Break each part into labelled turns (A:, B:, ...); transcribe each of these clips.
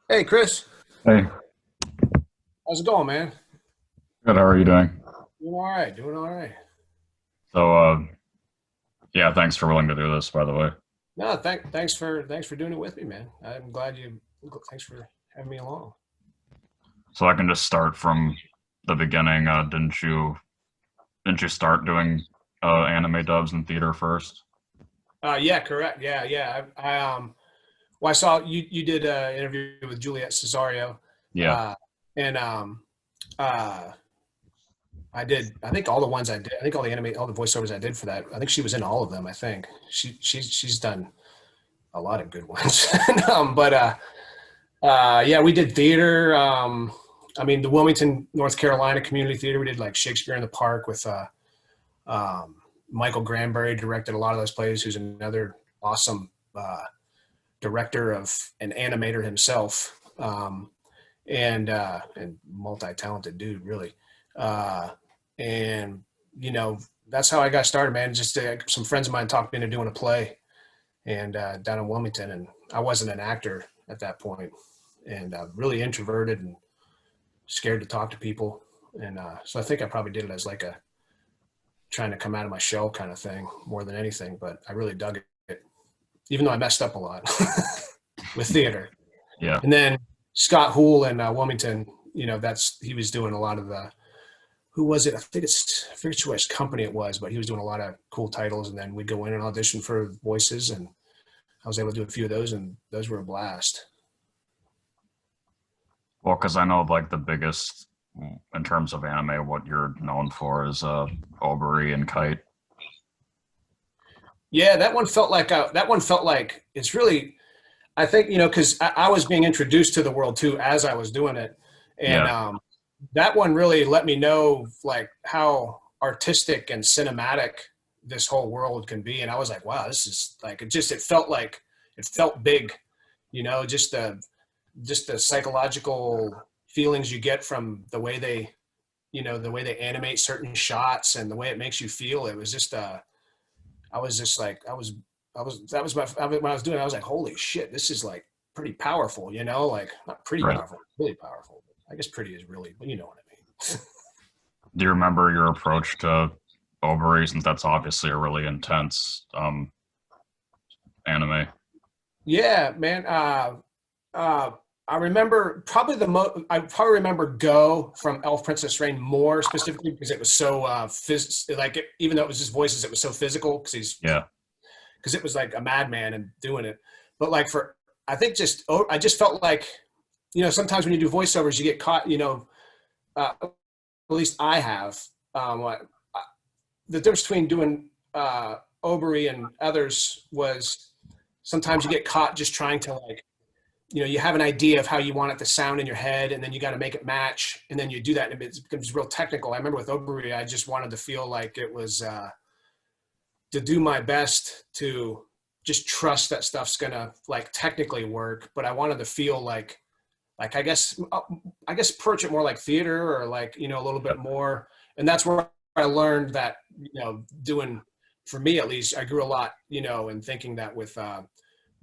A: Hey, Chris.
B: Hey,
A: How's it going, man?
B: good. How are you doing?
A: Doing all right. Doing all right.
B: So, yeah, thanks for willing to do this, by the way.
A: No, thanks for doing it with me, man. I'm glad you. Thanks for having me along.
B: So I can just start from the beginning. Didn't you start doing anime dubs in theater first?
A: Yeah, correct. Yeah, yeah. Well, I saw you did an interview with Juliet Cesario,
B: Yeah.
A: uh, and uh, I did. I think all the ones I did. I think all the voiceovers I did for that. I think she was in all of them. I think she's done a lot of good ones. But yeah, we did theater. I mean, the Wilmington, North Carolina Community Theater. We did like Shakespeare in the Park with Michael Granberry directed a lot of those plays. Who's another awesome director of an animator himself, and multi-talented dude, really. Uh, and you know, that's how I got started, man. Just some friends of mine talked me into doing a play, and down in Wilmington, and I wasn't an actor at that point, and really introverted and scared to talk to people. And so I think I probably did it as like a trying to come out of my shell kind of thing more than anything. But I really dug it, even though I messed up a lot with theater.
B: Yeah.
A: And then Scott Hool in Wilmington, he was doing a lot of the, who was it? I forget which company it was, but he was doing a lot of cool titles. And then we'd go in and audition for voices, and I was able to do a few of those, and those were a blast.
B: Well, because I know like the biggest in terms of anime, what you're known for is Oberi and Kite.
A: Yeah, that one felt like it's really. I think because I was being introduced to the world too as I was doing it, and
B: Yeah.
A: that one really let me know like how artistic and cinematic this whole world can be. And I was like, wow, this is like it felt big, just the psychological feelings you get from the way they animate certain shots and the way it makes you feel. It was just I was just like that was when I was doing it, I was like, holy shit, this is like pretty powerful, like not pretty
B: Right.
A: powerful, really powerful. I guess pretty is really, but you know what I mean.
B: Do you remember your approach to Oberi, since that's obviously a really intense anime?
A: Yeah, man. Uh, I remember I probably remember Go from Elf Princess Rain more specifically because it was so even though it was just voices, it was so physical
B: Yeah.
A: because it was like a madman and doing it. But like for I think just I just felt like sometimes when you do voiceovers, you get caught. At least I have. Like, the difference between doing Obery and others was sometimes you get caught just trying to like you have an idea of how you want it to sound in your head, and then you got to make it match, and then you do that, and it becomes real technical. I remember with Obery, I just wanted to feel like it was to do my best to just trust that stuff's gonna like technically work, but I wanted to feel like I guess approach it more like theater or like a little bit more, and that's where I learned that doing for me at least I grew a lot in thinking that with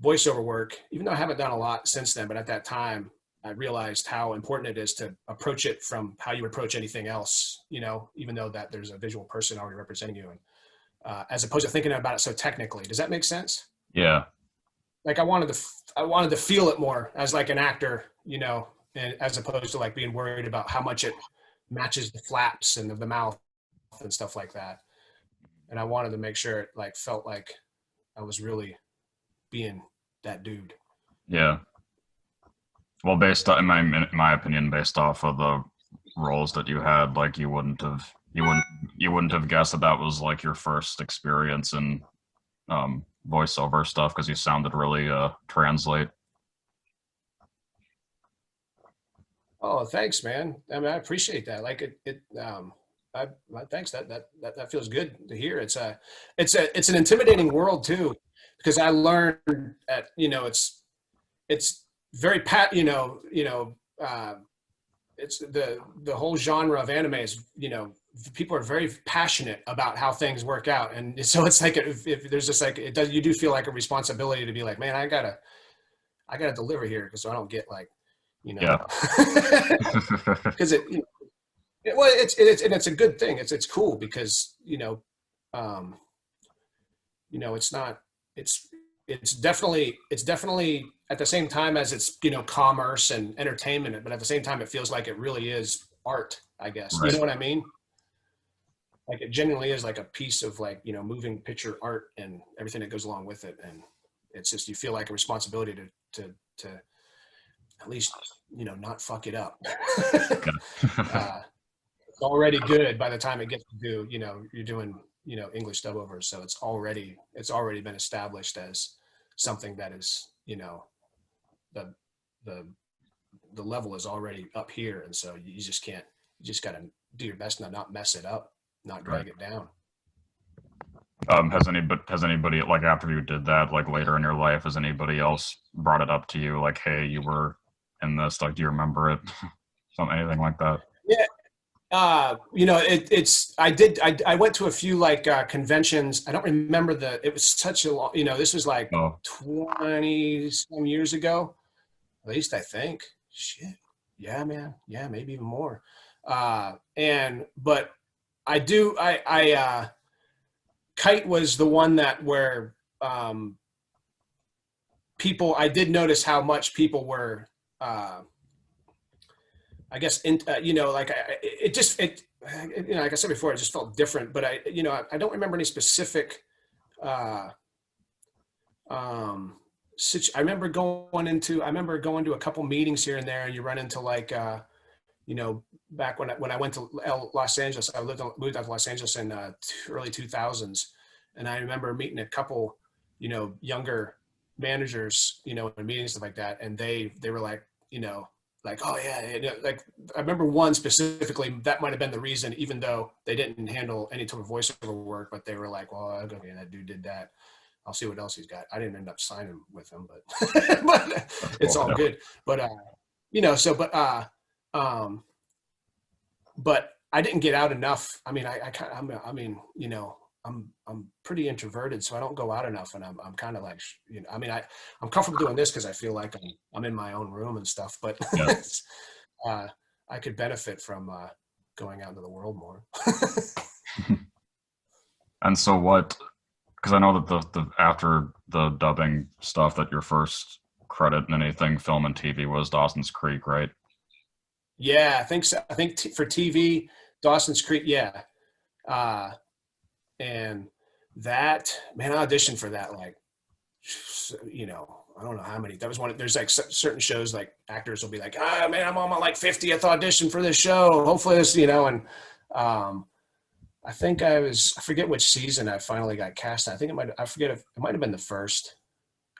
A: voiceover work, even though I haven't done a lot since then, but at that time I realized how important it is to approach it from how you approach anything else, even though that there's a visual person already representing you, and as opposed to thinking about it so technically. Does that make sense?
B: Yeah.
A: Like I wanted to feel it more as like an actor, and as opposed to like being worried about how much it matches the flaps and the mouth and stuff like that. And I wanted to make sure it like felt like I was really being that dude.
B: Yeah. Well, based on, in my opinion, based off of the roles that you had, like you wouldn't have guessed that that was like your first experience in voiceover stuff because you sounded really translate.
A: Oh, thanks, man. I mean, I appreciate that. Like thanks. That feels good to hear. It's an intimidating world too, because I learned that, it's very it's the whole genre of anime is, people are very passionate about how things work out. And so it's like, if there's just like, you do feel like a responsibility to be like, man, I gotta deliver here. Cause so I don't get like, you know,
B: Yeah.
A: because well, it's a good thing. It's cool because, it's not, it's definitely at the same time as it's, commerce and entertainment, but at the same time, it feels like it really is art, I guess.
B: Right.
A: You know what I mean? Like it genuinely is like a piece of like, moving picture art and everything that goes along with it. And it's just, you feel like a responsibility to at least, not fuck it up. It's already good by the time it gets to do, you're doing, English dub over. So it's already been established as something that is, the, the, the level is already up here. And so you just got to do your best to not mess it up, not drag it down.
B: Has anybody, like, after you did that, like later in your life, has anybody else brought it up to you, like, hey, you were in this, like, do you remember it? Anything like that?
A: Yeah. I went to a few like conventions. I don't remember it was such a long, this was like 20 some years ago, at least I think. Shit. Yeah, man. Yeah, maybe even more. But Kite was the one that people, I did notice how much people were, I guess, like like I said before, it just felt different, but I don't remember any specific, I remember going to a couple meetings here and there, and you run into like, back when I went to Los Angeles, I moved out to Los Angeles in early 2000s. And I remember meeting a couple, younger managers, in meetings, stuff like that. And they were like, like, oh yeah. Like I remember one specifically that might've been the reason, even though they didn't handle any type of voiceover work, but they were like, well, okay, that dude did that. I'll see what else he's got. I didn't end up signing with him, but, but it's all good. But, but I didn't get out enough. I mean, I'm pretty introverted, so I don't go out enough, and I'm kind of like, I'm comfortable doing this because I feel like I'm in my own room and stuff, but I could benefit from going out into the world more.
B: And so because I know that the after the dubbing stuff, that your first credit in anything film and TV was Dawson's Creek, right?
A: Yeah, I think so. I think for TV, Dawson's Creek, yeah. And that, man, I auditioned for that, like, I don't know how many. That was there's like certain shows, like actors will be like, man, I'm on my like 50th audition for this show. Hopefully this, and I think I forget which season I finally got cast. I think it might have been the first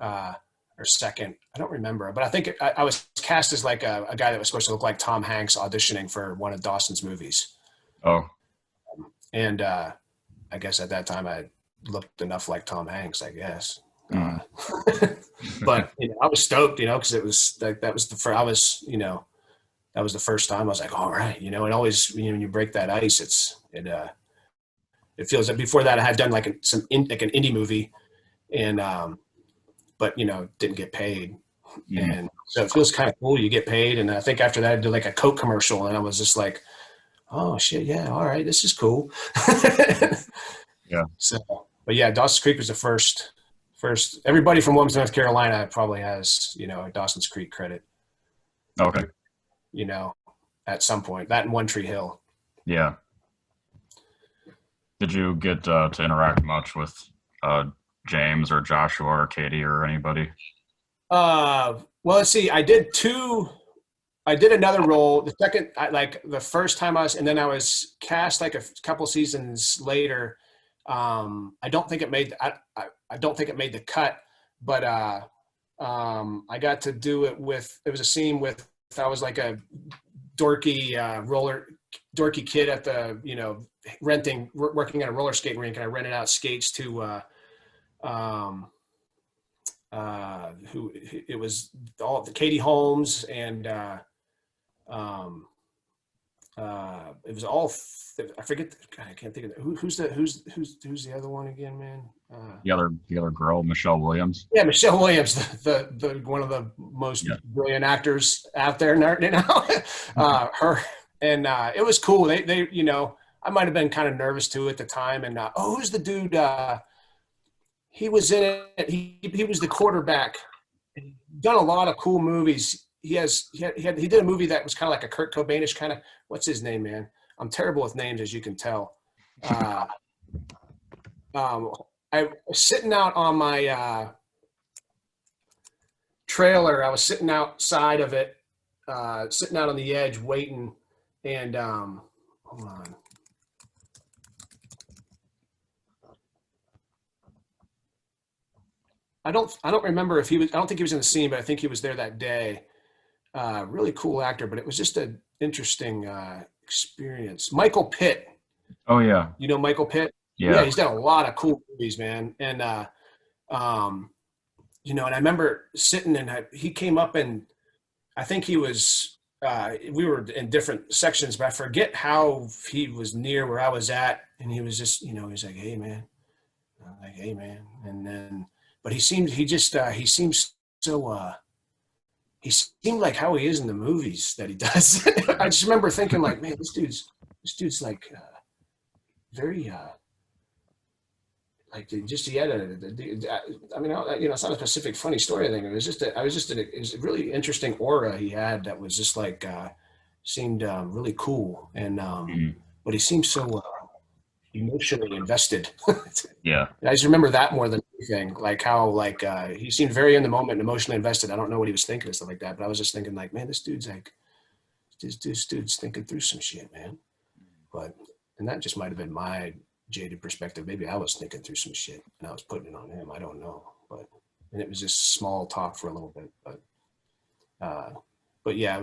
A: or second. I don't remember, but I think I was cast as like a guy that was supposed to look like Tom Hanks auditioning for one of Dawson's movies.
B: Oh.
A: And I guess at that time I looked enough like Tom Hanks, I guess. But I was stoked, because it was like, that was the first time I was like, all right, and always, when you break that ice, it feels like, before that I had done like an indie movie, and but didn't get paid. And so it feels kind of cool. You get paid. And I think after that I did like a Coke commercial, and I was just like, oh shit. Yeah. All right. This is cool.
B: Yeah.
A: So, but yeah, Dawson's Creek was the first, everybody from Wilmington, North Carolina probably has, a Dawson's Creek credit.
B: Okay.
A: At some point, that in One Tree Hill.
B: Yeah. Did you get to interact much with James or Joshua or Katie or anybody?
A: Well, let's see. I did another role. The second, like the first time and then I was cast like a couple seasons later. I don't think it made the cut, but I got to do it it was a scene with, I was like a dorky kid at the, working at a roller skating rink, and I rented out skates to, who it was all the Katie Holmes and It was all. I forget. God, I can't think of it. Who's the other one again, man?
B: The other girl, Michelle Williams.
A: Yeah, Michelle Williams, the one of the most brilliant actors out there now. Her and it was cool. They I might have been kind of nervous too at the time. And who's the dude? He was in it. He was the quarterback. He's done a lot of cool movies. He did a movie that was kind of like a Kurt Cobainish kind of. What's his name, man? I'm terrible with names, as you can tell. I was sitting out on my trailer. I was sitting outside of it, sitting out on the edge, waiting. And hold on. I don't remember if he was. I don't think he was in the scene, but I think he was there that day. Really cool actor, but it was just an interesting experience. Michael Pitt.
B: Oh yeah.
A: You know Michael Pitt?
B: Yeah.
A: He's done a lot of cool movies, man. And and I remember sitting and he came up and I think he was we were in different sections, but I forget how he was near where I was at, and he was just, he's like, "Hey man." I'm like, "Hey man." And then but he seemed so he seemed like how he is in the movies that he does. I just remember thinking like, man, this dude's like very like just he had I mean, it's not a specific funny story thing. It was just it was a really interesting aura he had that was just like seemed really cool, and but he seemed so emotionally invested.
B: Yeah.
A: I just remember that more than anything, like how he seemed very in the moment and emotionally invested. I don't know what he was thinking and stuff like that, but I was just thinking like, man, this dude's thinking through some shit, man. And that just might have been my jaded perspective. Maybe I was thinking through some shit and I was putting it on him. I don't know, and it was just small talk for a little bit, but yeah,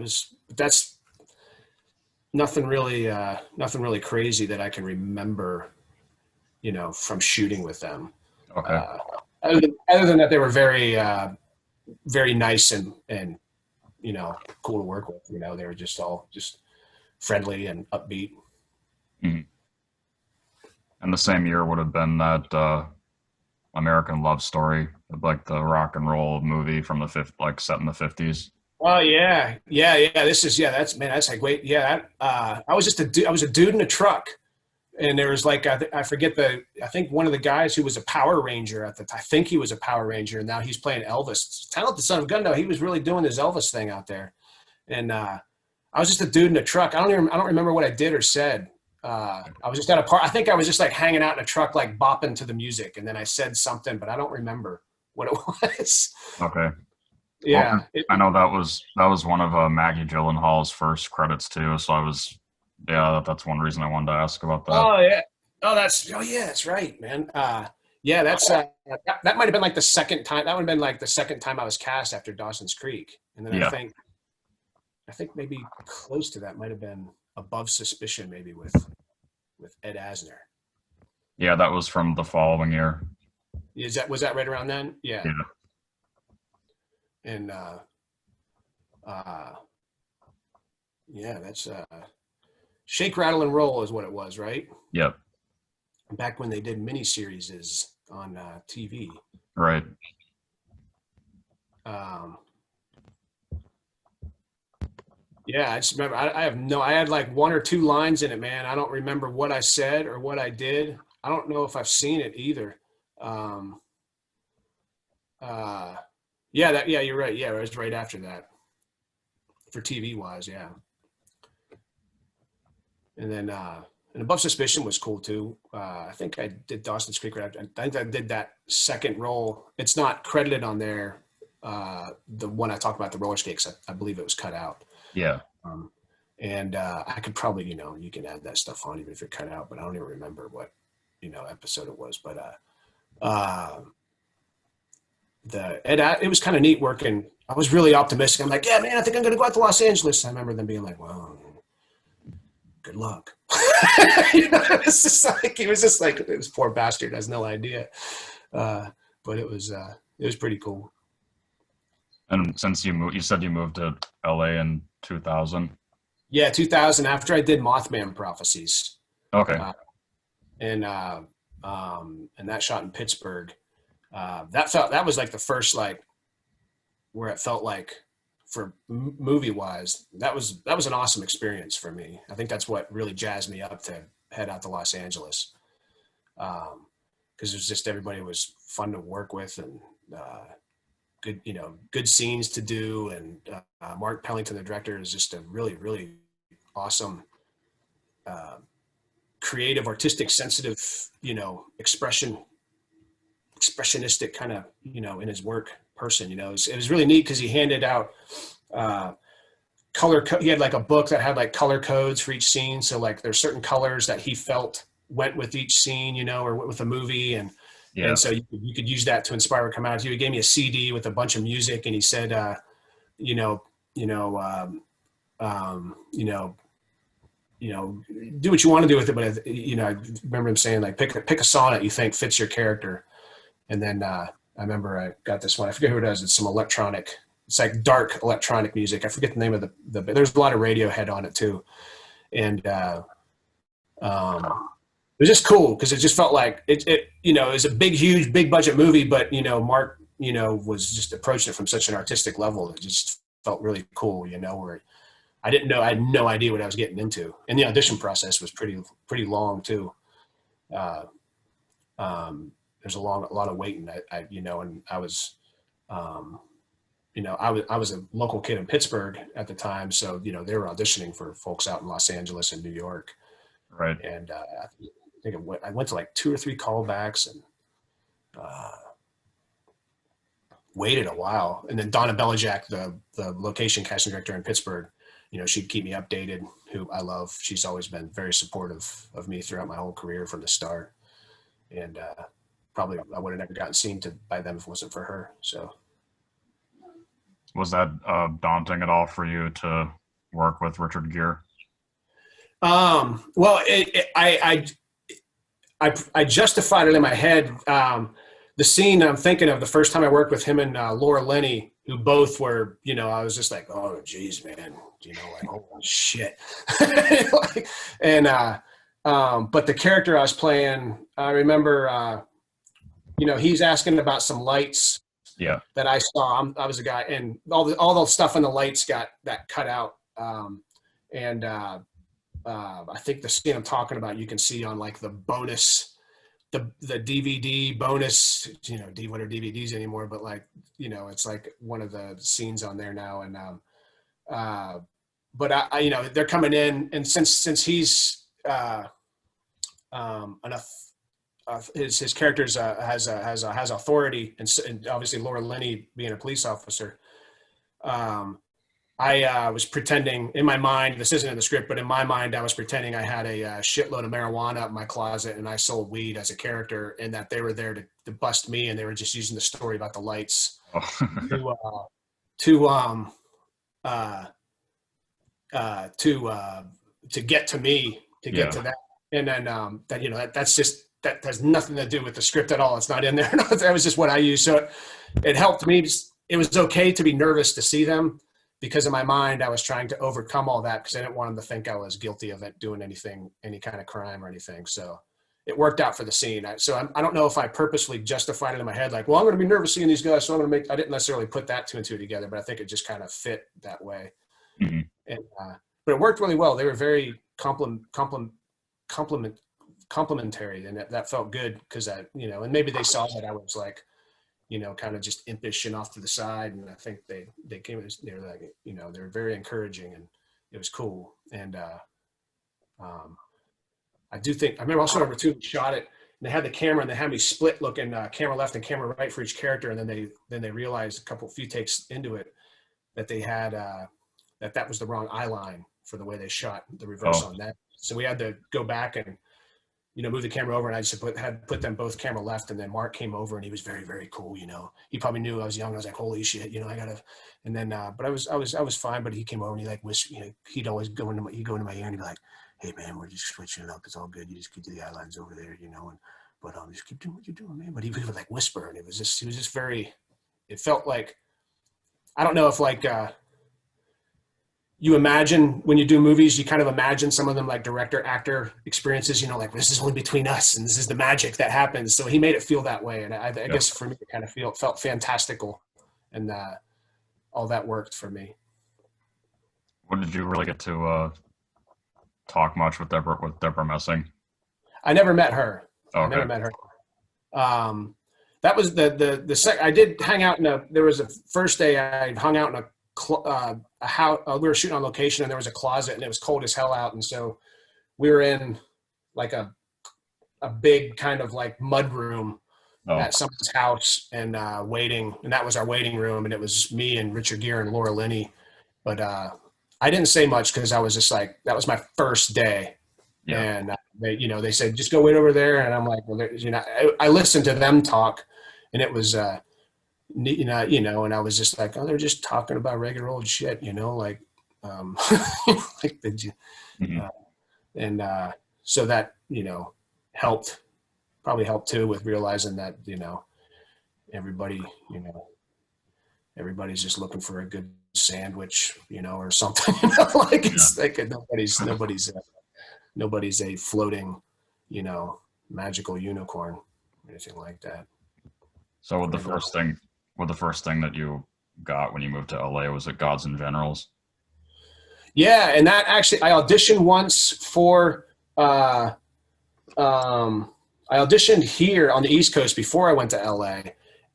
A: that's nothing really crazy that I can remember, from shooting with them.
B: Okay.
A: Other than that, they were very, very nice and cool to work with. They were just all just friendly and upbeat.
B: Mm-hmm. And the same year would have been that American Love Story, like the rock and roll movie from set in the 50s.
A: Oh yeah. That's like, wait, yeah. I was a dude in a truck, and there was like, I think one of the guys who was a Power Ranger at the time, I think he was a Power Ranger, and now he's playing Elvis. Talented son of a gun, though. He was really doing his Elvis thing out there. And I was just a dude in a truck. I don't remember what I did or said. I was just at a part. I think I was just like hanging out in a truck, like bopping to the music, and then I said something, but I don't remember what it was.
B: Okay.
A: Yeah,
B: well, I know that was one of Maggie Gyllenhaal's first credits too. So that's one reason I wanted to ask about that.
A: Oh yeah, that's right, man. Yeah, that's that might have been like the second time. That would have been like the second time I was cast after Dawson's Creek, and then I think maybe close to that might have been Above Suspicion, maybe with Ed Asner.
B: Yeah, that was from the following year.
A: Was that right around then? Yeah. And that's Shake, Rattle, and Roll is what it was, right?
B: Yep.
A: Back when they did miniseries on TV.
B: Right.
A: Yeah, I just remember I had like one or two lines in it, man. I don't remember what I said or what I did. I don't know if I've seen it either. Yeah, you're right. Yeah, it was right after that. For TV wise, yeah. And then and Above Suspicion was cool too. I think I did Dawson's Creek. I think I did that second role. It's not credited on there. The one I talked about, the roller skates, I believe it was cut out.
B: Yeah.
A: And I could probably, you can add that stuff on even if you're cut out, but I don't even remember what, episode it was. But it was kind of neat working. I was really optimistic. I'm like, yeah, man, I think I'm going to go out to Los Angeles. I remember them being like, well, good luck. It was just like, he was just like, this poor bastard has no idea. But it was pretty cool.
B: And since you said you moved to LA in 2000.
A: Yeah, 2000, after I did Mothman Prophecies.
B: Okay.
A: Uh, and that shot in Pittsburgh. That was like the first, like, where it felt like, for movie wise, that was an awesome experience for me. I think that's what really jazzed me up to head out to Los Angeles. Because it was just, everybody was fun to work with, and good, good scenes to do. And Mark Pellington, the director, is just a really, really awesome, creative, artistic, sensitive, expressionistic kind of, in his work person. It was really neat because he handed out he had like a book that had like color codes for each scene. So like there's certain colors that he felt went with each scene, or with a movie. And so you could use that to inspire or come out to you. He gave me a CD with a bunch of music, and he said, do what you want to do with it. But, I remember him saying, like, pick a song that you think fits your character. And then I remember I got this one. I forget who it is. It's some electronic. It's like dark electronic music. I forget the name of the there's a lot of Radiohead on it too. And it was just cool because it just felt like it was a huge budget movie, but Mark was just approaching it from such an artistic level. It just felt really cool, where I had no idea what I was getting into. And the audition process was pretty long too. There's a lot of waiting. And I was I was a local kid in Pittsburgh at the time. So, they were auditioning for folks out in Los Angeles and New York.
B: Right.
A: And I think I went to like 2 or 3 callbacks, and waited a while. And then Donna Belijack, the location casting director in Pittsburgh, she'd keep me updated, who I love. She's always been very supportive of me throughout my whole career from the start. And probably I would have never gotten seen by them if it wasn't for her. So.
B: Was that daunting at all for you to work with Richard Gere?
A: Well, I justified it in my head. The scene I'm thinking of, the first time I worked with him and Laura Linney, who both were, I was just like, oh, geez, man, like, holy shit. But the character I was playing, I remember, he's asking about some lights.
B: Yeah.
A: That I saw. I was a guy, and all the stuff on the lights got that cut out. I think the scene I'm talking about, you can see on like the bonus, the DVD bonus, what are DVDs anymore, but like, it's like one of the scenes on there now. And, but they're coming in, and since he's, enough, his characters has authority, and obviously Laura Linney being a police officer, I was pretending in my mind, this isn't in the script, but in my mind, I was pretending I had a shitload of marijuana up in my closet, and I sold weed as a character, and that they were there to bust me, and they were just using the story about the lights to get to me, to get to that. And then that has nothing to do with the script at all. It's not in there. That was just what I used. So it helped me. It was okay to be nervous to see them, because in my mind, I was trying to overcome all that, because I didn't want them to think I was guilty of it, doing any kind of crime or anything. So it worked out for the scene. I don't know if I purposefully justified it in my head, like, well, I'm going to be nervous seeing these guys, so I didn't necessarily put that 2 and 2 together, but I think it just kind of fit that way.
B: Mm-hmm.
A: And, but it worked really well. They were very complimentary, and that felt good, because and maybe they saw that I was like, kind of just impish and off to the side, and I think they came, they were like, they were very encouraging, and it was cool. And I remember also number 2, we shot it, and they had the camera, and they had me split looking camera left and camera right for each character, and then they realized a few takes into it that they had that was the wrong eye line for the way they shot the reverse on that. So we had to go back and move the camera over, and I just had put them both camera left. And then Mark came over, and he was very, very cool. He probably knew I was young. I was like, holy shit, I gotta. And then, but I was fine. But he came over, and he like whispered, he'd always go into my ear, and he'd be like, hey man, we're just switching it up. It's all good. You just keep the eye lines over there, but just keep doing what you're doing, man. But he would like whisper, and he was just very. It felt like, I don't know if like. you imagine when you do movies, you kind of imagine some of them like director actor experiences, you know, like this is only between us and this is the magic that happens. So he made it feel that way. And I guess for me, it kind of felt fantastical, and all that worked for me.
B: What did you really get to talk much with Deborah Messing?
A: I never met her.
B: Okay.
A: I never met her. That was I did hang out there was a first day I hung out in a house. We were shooting on location, and there was a closet, and it was cold as hell out. And so we were in like a big kind of like mud room at someone's house, and waiting. And that was our waiting room. And it was me and Richard Gere and Laura Linney. But I didn't say much because I was just like, that was my first day. Yeah. And they said, just go wait over there. And I'm like, well, I listened to them talk, and it was, and I was just like, oh, they're just talking about regular old shit, like, like so that, probably helped too with realizing that, everybody, everybody's just looking for a good sandwich, or something, like it's like nobody's a floating, magical unicorn or anything like that.
B: So with the first thing that you got when you moved to LA, was it Gods and Generals?
A: Yeah, and that actually, I auditioned once for, I auditioned here on the East Coast before I went to LA,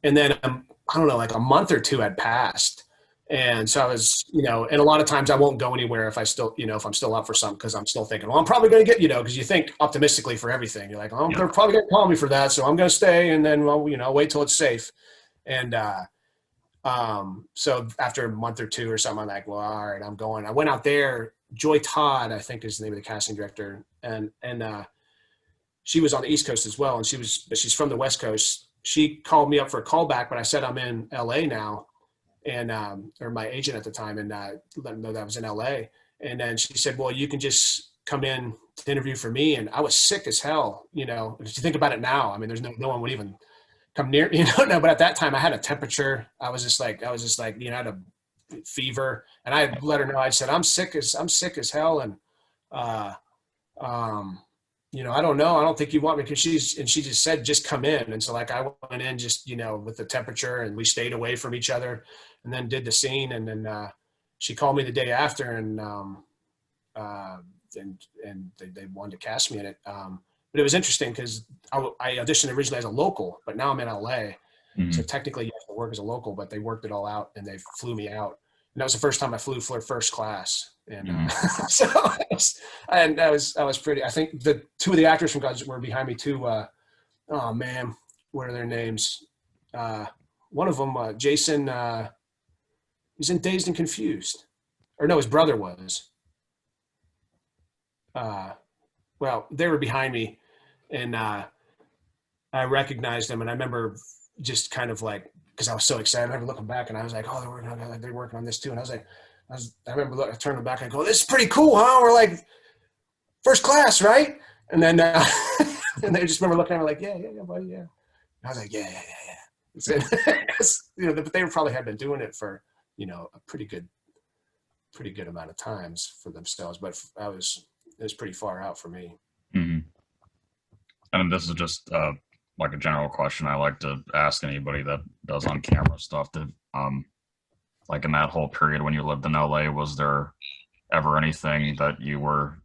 A: and then I don't know, like a month or two had passed. And so I was, and a lot of times I won't go anywhere if I still, if I'm still up for something, because I'm still thinking, well, I'm probably going to get, because you think optimistically for everything. You're like, oh, they're probably going to call me for that, so I'm going to stay, and then, well, wait till it's safe. And so after a month or two or something, I'm like, well, all right, I'm going. I went out there. Joy Todd, I think is the name of the casting director, and she was on the East Coast as well, and she's from the West Coast. She called me up for a callback, but I said I'm in LA now. And or my agent at the time, and let them know that I was in LA. And then she said, well, you can just come in to interview for me. And I was sick as hell, if you think about it now. I mean, there's no one would even come near, no, but at that time I had a temperature. I was just like, I had a fever, and I let her know. I said, I'm sick as hell. And, I don't know. I don't think you want me, because she just said, just come in. And so like, I went in just, with the temperature, and we stayed away from each other, and then did the scene. And then she called me the day after, and they wanted to cast me in it. But it was interesting because I auditioned originally as a local, but now I'm in LA. Mm-hmm. So technically you have to work as a local, but they worked it all out, and they flew me out. And that was the first time I flew for first class. And so I was pretty, I think the two of the actors from Gods were behind me too. Oh man, what are their names? One of them, Jason, he's in Dazed and Confused, or no, his brother was. Well, they were behind me, and I recognized them, and I remember just kind of like, because I was so excited, I remember looking back, and I was like, oh, they're working on this too. And I remember turning back and go, this is pretty cool, huh? We're like first class, right? And then, and they just remember looking at me like, yeah, buddy, yeah. And I was like, yeah. But they probably had been doing it for, a pretty good amount of times for themselves. But it was pretty far out for me.
B: Mm-hmm. And this is just like a general question I like to ask anybody that does on camera stuff. That like in that whole period when you lived in LA, was there ever anything that you were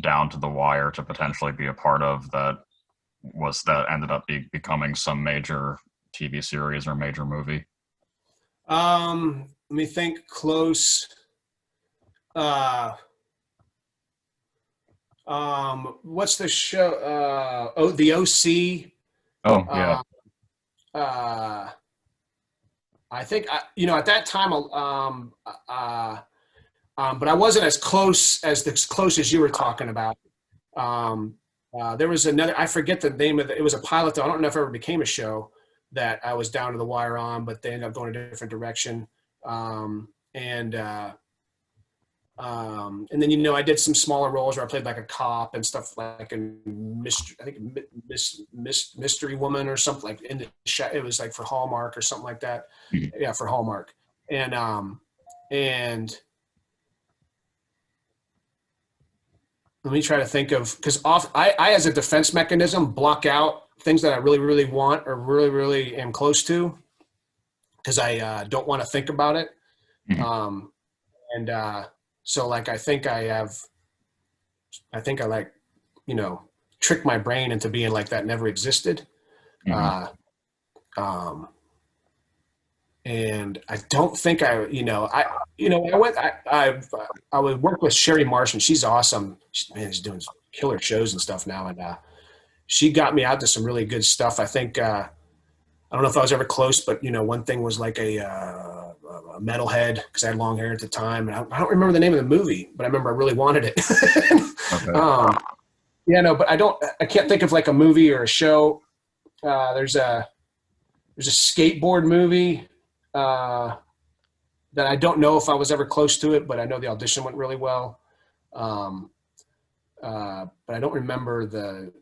B: down to the wire to potentially be a part of that ended up becoming some major TV series or major movie?
A: Let me think. Close. What's the show? The OC.
B: Oh yeah.
A: I think at that time, but I wasn't as close as you were talking about. There was another, I forget the name of it. It was a pilot, though. I don't know if it ever became a show that I was down to the wire on, but they ended up going a different direction. And then, I did some smaller roles where I played like a cop and stuff, like in Mystery Woman or something, like it was like for Hallmark or something like that. Mm-hmm. Yeah, for Hallmark. And let me try to think of, because I, as a defense mechanism, block out things that I really, really want or really, really am close to, because I don't want to think about it.
B: Mhm.
A: And so like, I think I like, trick my brain into being like that never existed.
B: Mhm.
A: Uh, um, and I don't think I would work with Sherry Marsh, and she's awesome. She's doing killer shows and stuff now. And she got me out to some really good stuff. I think, I don't know if I was ever close, but one thing was like a metalhead, because I had long hair at the time, and I don't remember the name of the movie, but I remember I really wanted it.
B: Okay.
A: Yeah, no, but I can't think of like a movie or a show. There's a skateboard movie that I don't know if I was ever close to it, but I know the audition went really well. Um, but I don't remember the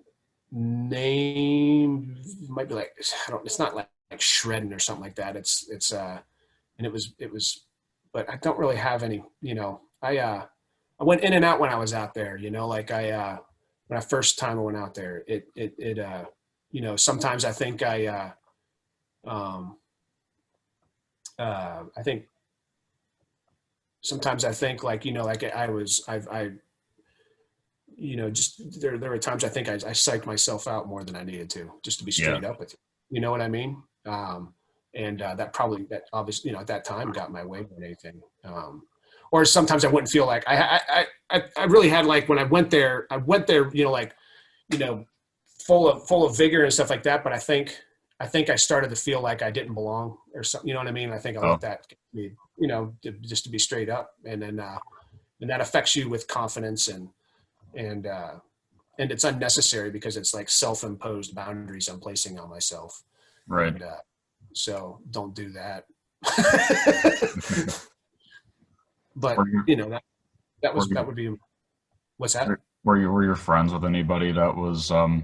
A: name. It might be like, it's not like Shredding or something like that. And it was, but I don't really have any, I went in and out when I was out there, like when I first time I went out there, sometimes I think I think sometimes I think like, like just there were times I think I psyched myself out more than I needed to, just to be
B: Yeah.
A: straight up with you. You know what I mean? And that obviously, at that time got my way more than anything. Or sometimes I wouldn't feel like I really had, like, when I went there, full of vigor and stuff like that. But I think I started to feel like I didn't belong or something. You know what I mean? I think I let that get me, just to be straight up. And then, and that affects you with confidence and it's unnecessary, because it's like self-imposed boundaries I'm placing on myself.
B: Right.
A: And, so don't do that. But that would be, what's that?
B: Were you friends with anybody that was kind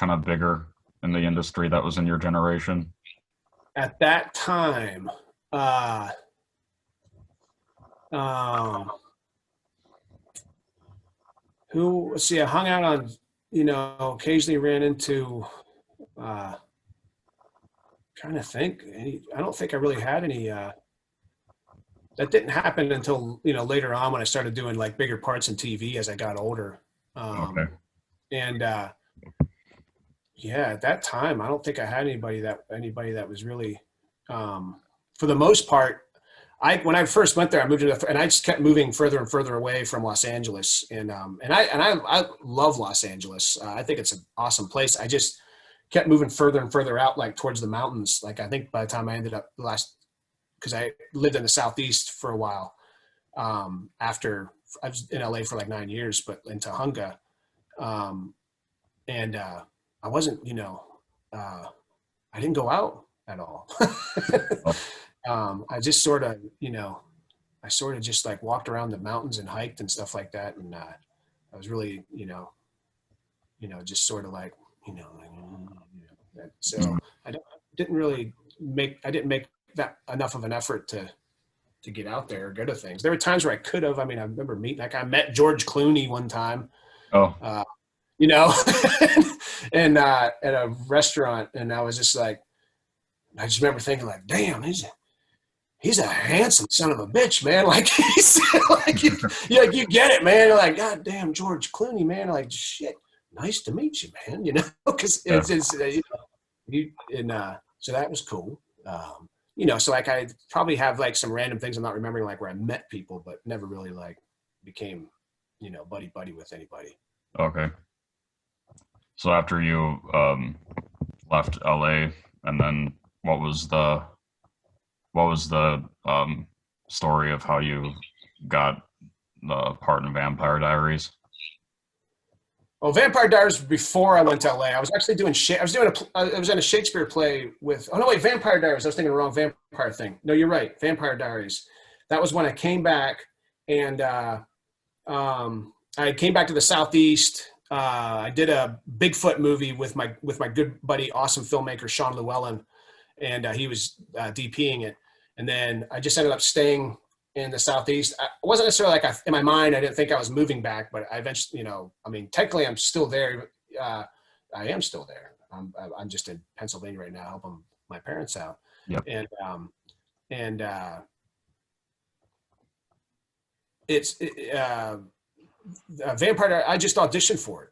B: of bigger in the industry that was in your generation?
A: At that time, let's see, I hung out on, occasionally ran into, trying to think. I don't think I really had any, that didn't happen until, later on, when I started doing like bigger parts in TV as I got older.
B: Okay.
A: And, yeah, at that time, I don't think I had anybody that was really, for the most part, when I first went there, I moved and I just kept moving further and further away from Los Angeles. And I love Los Angeles. I think it's an awesome place. I just kept moving further and further out, like towards the mountains. Like, I think by the time I ended up because I lived in the Southeast for a while, after I was in LA for like 9 years, but in Tahunga. And I wasn't, I didn't go out at all. I just sort of, just like walked around the mountains and hiked and stuff like that. And I was really, just sort of like, so I didn't make that enough of an effort to get out there or go to things. There were times where I could have. I mean, I remember I met George Clooney one time.
B: Oh.
A: And at a restaurant, and I was just like, I just remember thinking like, damn, he's a handsome son of a bitch, man. Like, he's like, you get it, man. You're like, God damn, George Clooney, man. Like, shit, nice to meet you, man. Because so that was cool. So like I probably have like some random things I'm not remembering, like where I met people, but never really like became, buddy with anybody.
B: Okay. So after you left LA, and then what was the story of how you got the part in Vampire Diaries?
A: Oh, Vampire Diaries before I went to LA. I was actually doing I was in a Shakespeare play with. Oh no, wait, Vampire Diaries. I was thinking the wrong vampire thing. No, you're right. Vampire Diaries. That was when I came back, and I came back to the Southeast. I did a Bigfoot movie with my good buddy, awesome filmmaker Sean Llewellyn, and he was DPing it. And then I just ended up staying in the Southeast. I wasn't necessarily like in my mind, I didn't think I was moving back, but I eventually, I mean, technically I'm still there. I am still there. I'm just in Pennsylvania right now, helping my parents out.
B: Yep.
A: And Vampire Diaries, I just auditioned for it.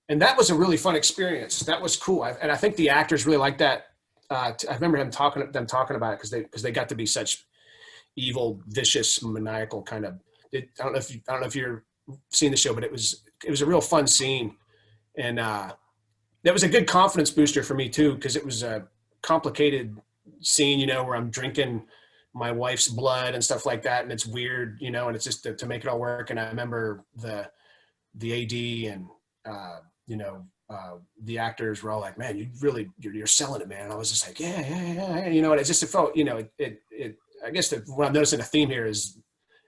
A: And that was a really fun experience. That was cool. And I think the actors really liked that. I remember them talking about it because they got to be such evil, vicious, maniacal kind of. I don't know if you're seeing the show, but it was a real fun scene, and that was a good confidence booster for me too, because it was a complicated scene, where I'm drinking my wife's blood and stuff like that, and it's weird, and it's just to make it all work. And I remember the AD and the actors were all like, "Man, you're selling it, man." And I was just like, yeah. And it felt, I guess what I'm noticing a theme here is,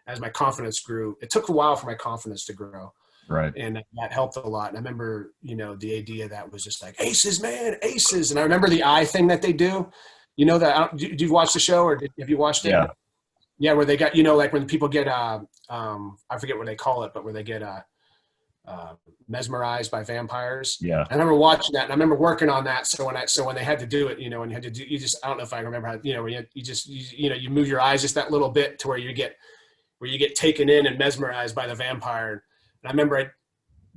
A: as my confidence grew, it took a while for my confidence to grow.
B: Right.
A: And that helped a lot. And I remember, the idea that was just like, aces, man, aces. And I remember the eye thing that they do, that, do you watch the show, or have you watched it?
B: Yeah.
A: Yeah. Where they got, like when people get, I forget what they call it, but where they get, mesmerized by vampires.
B: Yeah.
A: I remember watching that, and I remember working on that. So when they had to do it, when you had to do, I don't know if I remember how, where you move your eyes just that little bit to where you get taken in and mesmerized by the vampire. And I remember I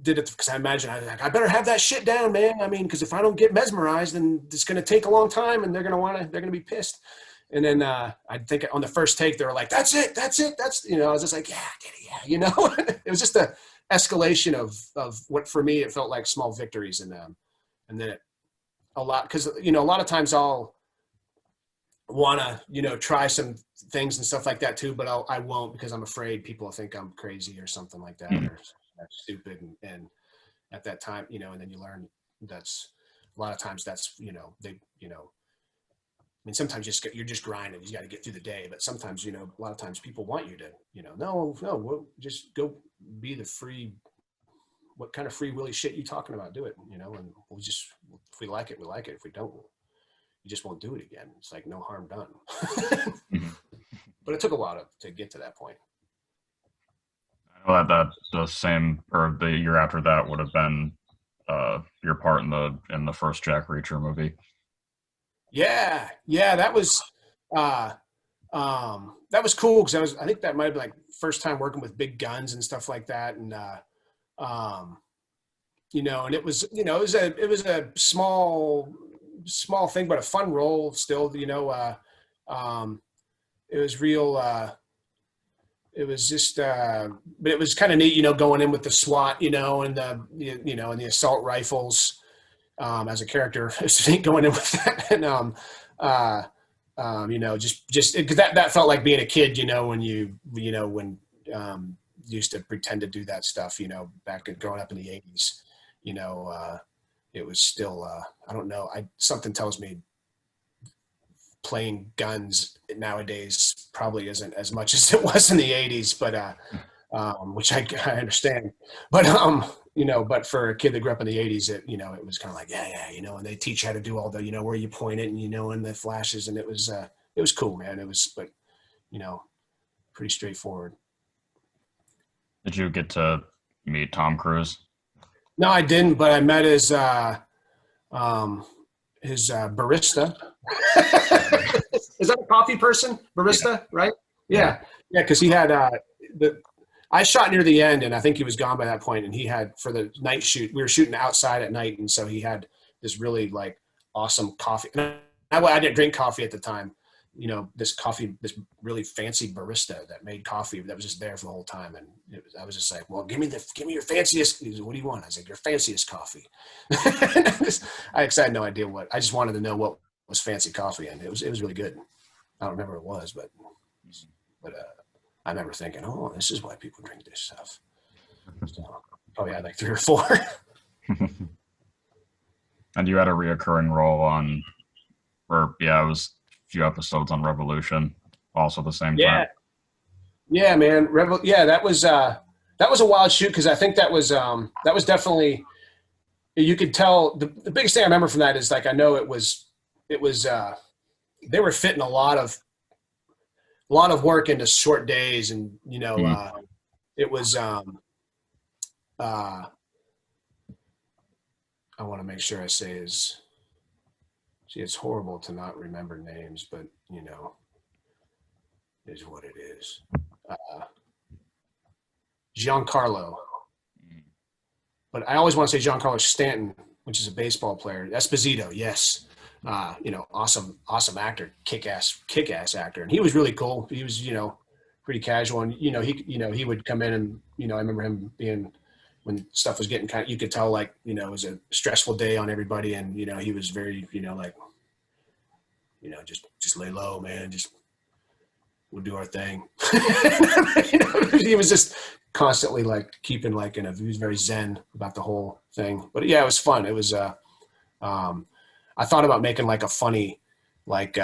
A: did it because I was like, I better have that shit down, man. I mean, because if I don't get mesmerized, then it's going to take a long time, and they're going to be pissed. And then I think on the first take, they were like, that's it. That's, I was just like, yeah. It was just a escalation of what, for me, it felt like small victories in them. And then a lot, because, a lot of times I'll want to, try some things and stuff like that too, but I won't, because I'm afraid people will think I'm crazy or something like that, or stupid. And at that time, and then you learn that's a lot of times that's, I mean, sometimes you're just grinding. You got to get through the day. But sometimes, a lot of times people want you to, no, we'll just go be the free, what kind of free willy shit you talking about? Do it, and we'll just, if we like it, we like it. If we don't, you just won't do it again. It's like no harm done. But it took a while to get to that point.
B: I know that the same, or the year after that would have been your part in the first Jack Reacher movie. Yeah,
A: that was cool, because I think that might have been like first time working with big guns and stuff like that, and and it was it was a small thing, but a fun role still. It was real. It was just, but it was kind of neat, going in with the SWAT, and the and the assault rifles. As a character, going in with that, and just because that felt like being a kid, when you used to pretend to do that stuff, back growing up in the 80s, it was still, I don't know, something tells me playing guns nowadays probably isn't as much as it was in the 80s, but which I understand, but but for a kid that grew up in the 80s, it was kind of like, and they teach you how to do all the, where you point it, and and the flashes, and it was cool, man. It was, but pretty straightforward.
B: Did you get to meet Tom Cruise?
A: No, I didn't, but I met his barista. Is that a coffee person? Barista, yeah. Right? Yeah, because he had I shot near the end, and I think he was gone by that point, and he had, for the night shoot, we were shooting outside at night, and so he had this really like awesome coffee. And I didn't drink coffee at the time, this really fancy barista that made coffee that was just there for the whole time. And I was just like, well, give me your fanciest. He said, what do you want? I was like, your fanciest coffee. I had no idea what. I just wanted to know what was fancy coffee, and it was really good. I don't remember what it was, but I remember thinking, oh, this is why people drink this stuff. So probably had like 3 or 4.
B: And you had a reoccurring role it was a few episodes on Revolution, also the same time.
A: Yeah, man. That was a wild shoot, because I think that was definitely, you could tell the biggest thing I remember from that is, like, I know it was they were fitting a lot of lot of work into short days, and
B: Mm.
A: it was. I want to make sure I say his. See, it's horrible to not remember names, but is what it is. Giancarlo, but I always want to say Giancarlo Stanton, which is a baseball player. Esposito, yes. Awesome actor, kick-ass actor. And he was really cool. He was, pretty casual. And, he would come in and, I remember him being, when stuff was getting you could tell, like, it was a stressful day on everybody. And, he was very, like, just lay low, man. Just, we'll do our thing. He was just constantly like keeping like he was very zen about the whole thing. But yeah, it was fun. It was I thought about making like a funny like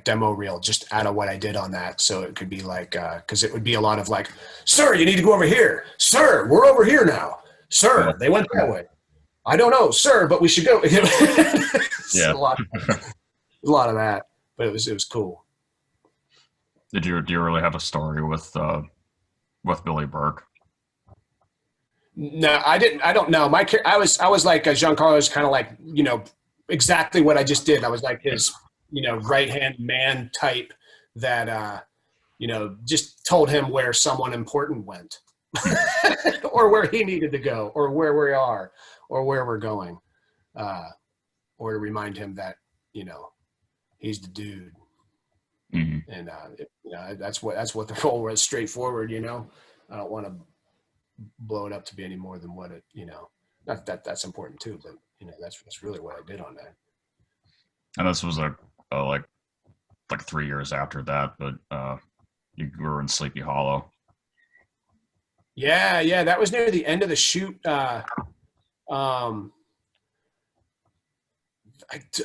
A: demo reel just out of what I did on that, so it could be like because it would be a lot of like, sir, you need to go over here, sir, we're over here now, sir, they went that way, I don't know, sir, but we should go.
B: Yeah.
A: a lot of that, but it was cool.
B: Do you really have a story with Billy Burke?
A: No, I didn't. I don't know. I was like Giancarlo's kind of like, exactly what I just did. I was like his, right-hand man type that, just told him where someone important went or where he needed to go or where we are or where we're going, or to remind him that, he's the dude.
B: Mm-hmm.
A: And, that's what the role was, straightforward, I don't want to blow it up to be any more than what it, not that that's important too, but that's really what I did on that.
B: And this was like 3 years after that, but you were in Sleepy Hollow.
A: Yeah, that was near the end of the shoot.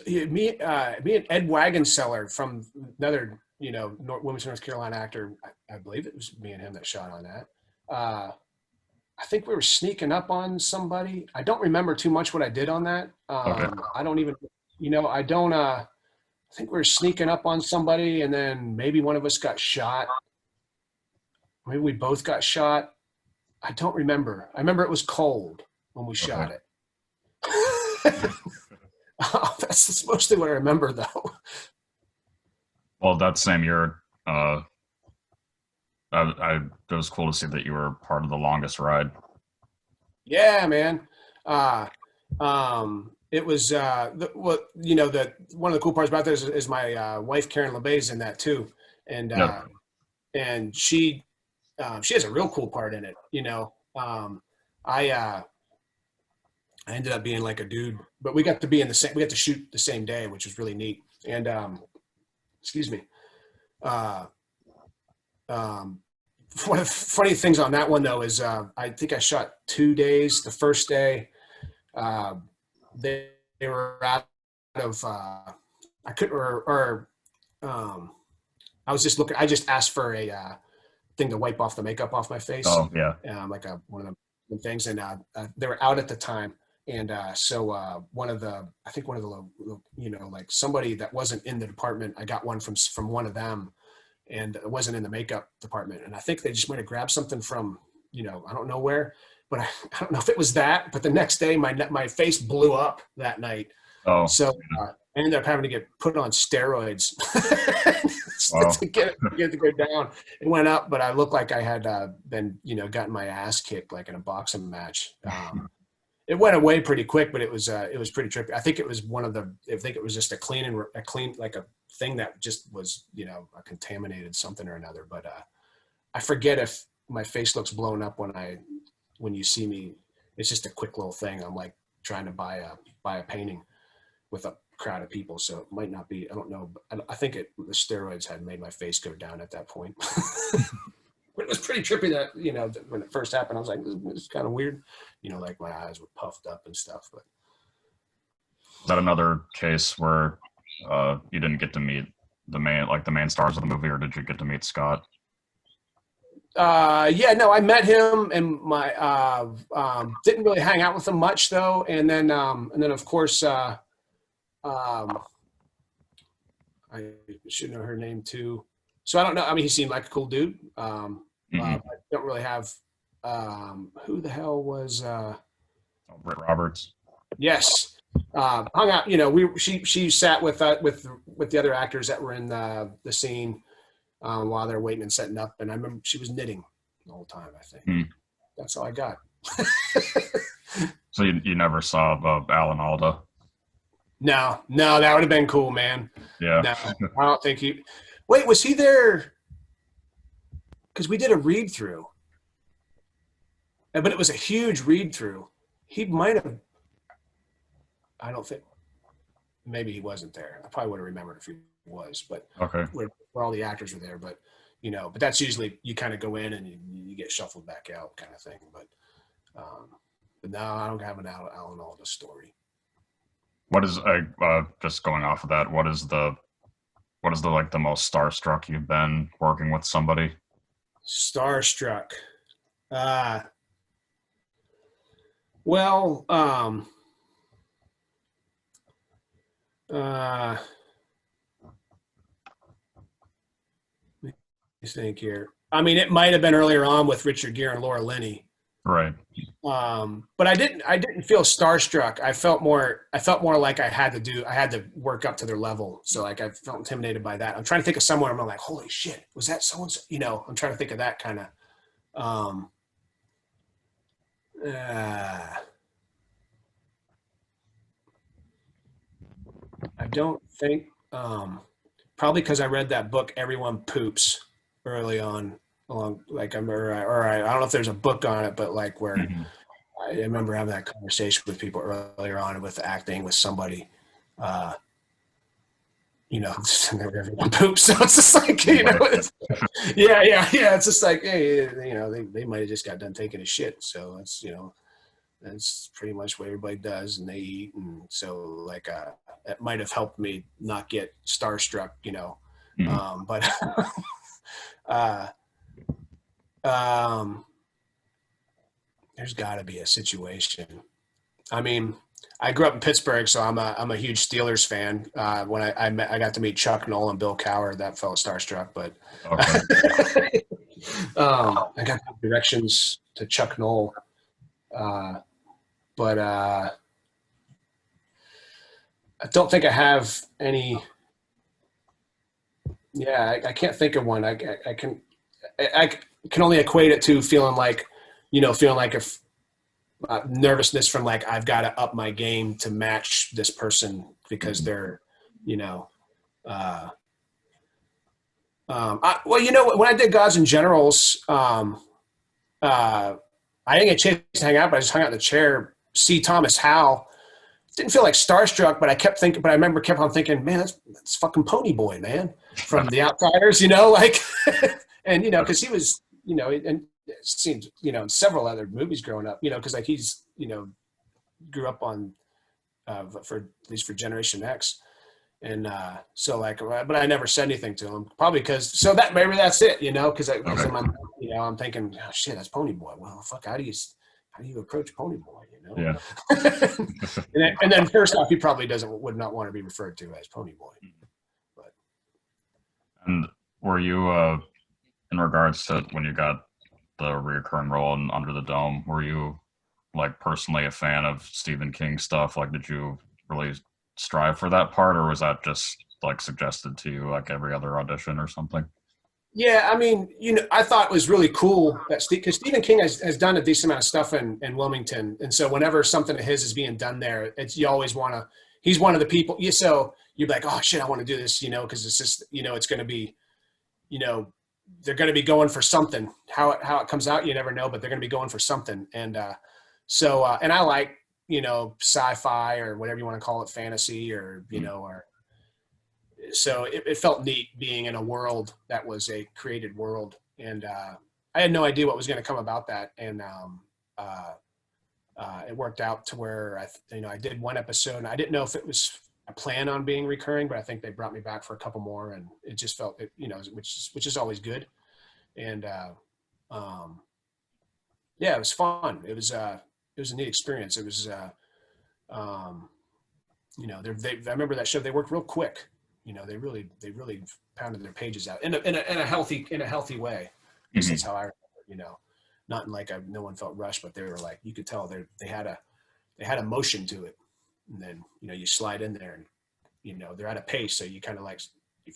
A: Me and Ed Wagonseller from another, Wilmington, North Carolina actor. I believe it was me and him that shot on that. I think we were sneaking up on somebody. I don't remember too much what I did on that.
B: Okay.
A: I don't even, I don't, I think we were sneaking up on somebody, and then maybe one of us got shot. Maybe we both got shot. I don't remember. I remember it was cold when we shot it. That's mostly what I remember, though.
B: Well, that same year, it was cool to see that you were part of The Longest Ride.
A: Yeah, man. It was one of the cool parts about this is my wife Karen LeBay's in that too, and
B: Yep.
A: And she has a real cool part in it. I ended up being like a dude, but we got to be in the same. We got to shoot the same day, which was really neat. And excuse me. One of the funny things on that one though is I think I shot 2 days. The first day, they were out of I couldn't or I was just looking. I just asked for a thing to wipe off the makeup off my face.
B: Oh yeah.
A: Like one of the things, and they were out at the time. And so I think one of the like somebody that wasn't in the department, I got one from one of them, and it wasn't in the makeup department. And I think they just might have grabbed something from, I don't know where, but I don't know if it was that. But the next day, my face blew up that night.
B: Oh.
A: So I ended up having to get put on steroids
B: Wow.
A: to get it to go down. It went up, but I looked like I had been, gotten my ass kicked like in a boxing match. It went away pretty quick, but it was pretty trippy. I think it was it was just a clean like a thing that just was, a contaminated something or another. But I forget if my face looks blown up when you see me. It's just a quick little thing. I'm like trying to buy a painting with a crowd of people, so it might not be. I don't know. But I think the steroids had made my face go down at that point. But it was pretty trippy that, when it first happened, I was like, this is kind of weird. Like my eyes were puffed up and stuff. But
B: Is that another case where you didn't get to meet the main stars of the movie, or did you get to meet Scott?
A: Yeah, no, I met him, and my didn't really hang out with him much though. And then of course, I I should know her name too. So I don't know. I mean, he seemed like a cool dude. I don't really have. Who the hell was?
B: Britt Roberts.
A: Yes, hung out. You know, she sat with the other actors that were in the scene while they're waiting and setting up, and I remember she was knitting the whole time. I think that's all I got.
B: So you never saw Alan Alda?
A: No, that would have been cool, man.
B: Yeah.
A: No, I don't think he. Wait, was he there? Because we did a read through, but it was a huge read through. He might have. I don't think. Maybe he wasn't there. I probably would have remembered if he was, but
B: okay.
A: Where all the actors were there. But you know, but that's usually you kind of go in and you get shuffled back out, kind of thing. But no, I don't have an Alan Alda story.
B: What is just going off of that? What is the like the most starstruck you've been working with somebody?
A: Starstruck. Well, let me think here. I mean, it might have been earlier on with Richard Gere and Laura Linney.
B: Right.
A: But I didn't feel starstruck. I felt more like I had to work up to their level. So like I felt intimidated by that. I'm trying to think of someone I'm like, holy shit, was that someone's, you know, I'm trying to think of that kind of, I don't think, probably because I read that book, Everyone Poops, early on, like I remember, I don't know if there's a book on it, but like where I remember having that conversation with people earlier on with acting with somebody, you know, everyone poops. So it's just like, you know, yeah. It's just like, hey, you know, they might have just got done taking a shit. So it's, you know, that's pretty much what everybody does, and they eat. And so like, it might have helped me not get starstruck, you know, but, there's gotta be a situation. I mean, I grew up in Pittsburgh, so I'm a huge Steelers fan. When I got to meet Chuck Noll and Bill Cowher, that felt starstruck, but okay. I got directions to Chuck Noll. But I don't think I have any. Yeah, I can't think of one. I can only equate it to feeling like if nervousness from like I've got to up my game to match this person because they're, you know, well, you know, when I did Gods and Generals, I didn't get a chance to hang out, but I just hung out in the chair. See Thomas Howell. Didn't feel like starstruck, but I remember kept on thinking, man, that's fucking Pony Boy, man, from The Outsiders, you know, like, and, you know, cause he was, you know, and it seems, you know, in several other movies growing up, you know, cause like he's, you know, grew up on, for at least for Generation X. And so like, but I never said anything to him, probably because, so that maybe that's it, you know, because you know, I'm thinking, oh shit, that's Pony Boy. Well, fuck, how do you approach Pony Boy, you know?
B: Yeah.
A: and then first off, he probably would not want to be referred to as Pony Boy. But
B: and were you in regards to when you got the recurring role in Under the Dome, were you like personally a fan of Stephen King stuff? Like, did you really strive for that part, or was that just like suggested to you like every other audition or something?
A: yeah, I mean, you know, I thought it was really cool that because Stephen King has done a decent amount of stuff in Wilmington, and so whenever something of his is being done there, you always want to. He's one of the people. So you're like, oh shit, I want to do this, you know, because it's just, you know, it's going to be, you know, they're going to be going for something. How it comes out, you never know, but they're going to be going for something, and so and I like, you know, sci-fi or whatever you want to call it, fantasy or you know, or. So it felt neat being in a world that was a created world, and I had no idea what was going to come about that, and it worked out to where I did one episode, and I didn't know if it was a plan on being recurring, but I think they brought me back for a couple more, and it just felt, you know, which is always good, and yeah, it was fun. It was a neat experience. It was you know, I remember that show. They worked real quick. they really pounded their pages out in a healthy way. At least that's how I remember, not in like no one felt rushed, but they were like, you could tell they had a motion to it. And then, you slide in there and, they're at a pace. So you kind of like, you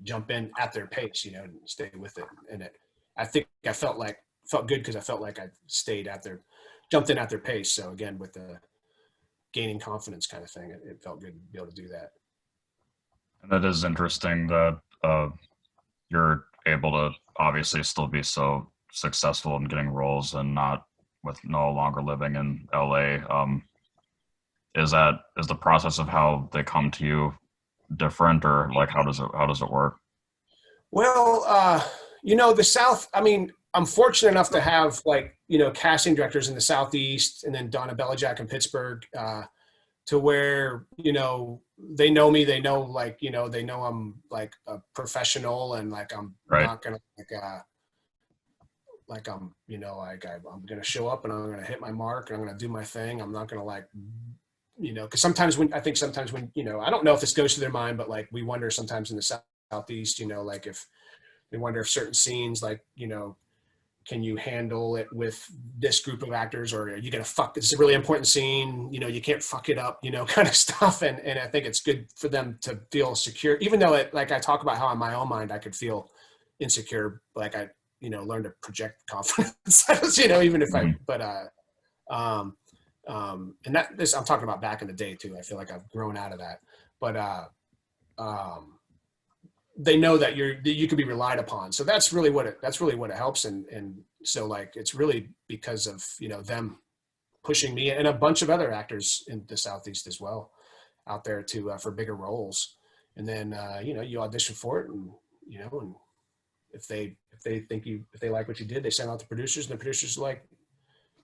A: jump in at their pace, and stay with it. And I think I felt good because I felt like I jumped in at their pace. So again, with the gaining confidence kind of thing, it felt good to be able to do that.
B: And that is interesting that you're able to obviously still be so successful in getting roles and no longer living in LA. Is the process of how they come to you different, or like how does it work?
A: Well, the South, I mean, I'm fortunate enough to have casting directors in the Southeast, and then Donna Belijack in Pittsburgh, to where, they know me, they know, they know I'm like a professional, and I'm not going to I'm going to show up and I'm going to hit my mark and I'm going to do my thing. I'm not going to because sometimes when, I don't know if this goes through their mind, but we wonder sometimes in the Southeast, if they wonder if certain scenes, can you handle it with this group of actors, or are you going to fuck, it's a really important scene, you can't fuck it up, kind of stuff. And I think it's good for them to feel secure, even though I talk about how in my own mind, I could feel insecure, I learn to project confidence, even if and I'm talking about back in the day too. I feel like I've grown out of that, but they know that you can be relied upon. So that's really what it helps. And so it's really because of, them pushing me and a bunch of other actors in the Southeast as well out there for bigger roles. And then, you audition for it, and, and if they like what you did, they send out the producers, and the producers are like,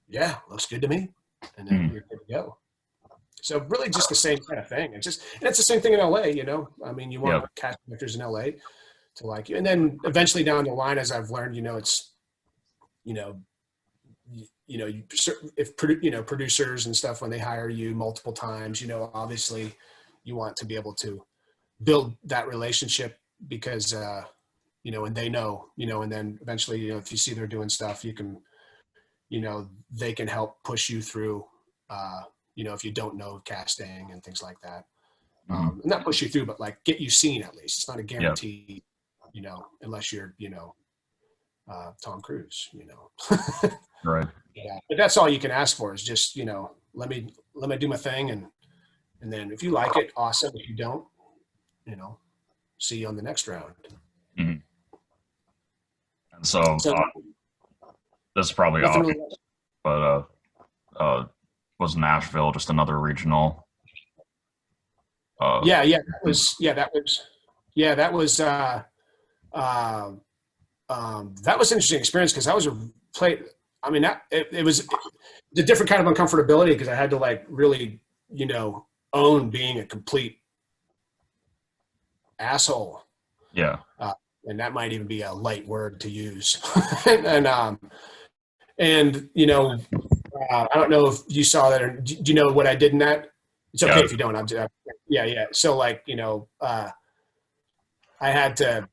A: yeah, looks good to me. And then you're good to go. So really just the same kind of thing. And it's the same thing in LA, I mean, you want casting actors in LA to like you. And then eventually down the line, as I've learned, it's, if producers and stuff, when they hire you multiple times, obviously you want to be able to build that relationship because, and they know, and then eventually, if you see they're doing stuff, you can, they can help push you through, if you don't know casting and things like that. Not push you through, but get you seen at least. It's not a guarantee, unless you're, Tom Cruise,
B: Right.
A: Yeah. But that's all you can ask for is just, let me do my thing. And then if you like it, awesome. If you don't, see you on the next round.
B: Mm-hmm. And so this is probably obvious, but was Nashville just another regional?
A: That was an interesting experience because that was it was a different kind of uncomfortability because I had to really, own being a complete asshole.
B: Yeah.
A: And that might even be a light word to use. and I don't know if you saw that, or do you know what I did in that? It's okay if you don't. Yeah. So I had to,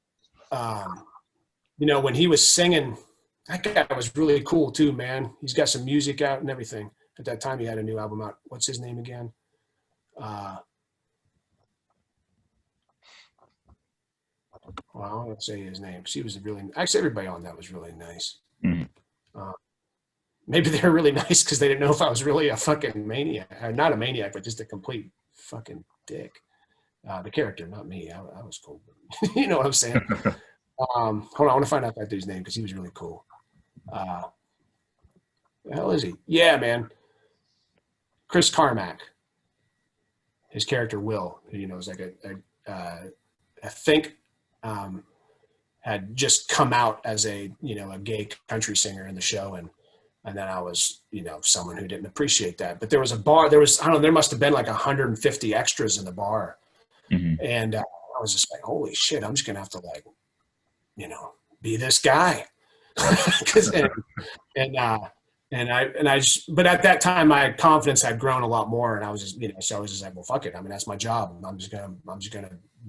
A: when he was singing, that guy was really cool too, man. He's got some music out and everything. At that time, he had a new album out. What's his name again? Well, I won't say his name. She was actually everybody on that was really nice.
B: Mm-hmm.
A: Maybe they were really nice because they didn't know if I was really a fucking maniac. Not a maniac, but just a complete fucking dick. The character, not me. I was cool. You know what I'm saying? Hold on, I want to find out that dude's name because he was really cool. The hell is he? Yeah, man. Chris Carmack. His character Will, is like I think had just come out as a gay country singer in the show, and then I was someone who didn't appreciate that. But there was a bar. There must have been 150 extras in the bar, and I was just like, holy shit, I'm just gonna have to be this guy. But at that time my confidence had grown a lot more, and I was just, so I was just like, well, fuck it. I mean, that's my job. I'm just gonna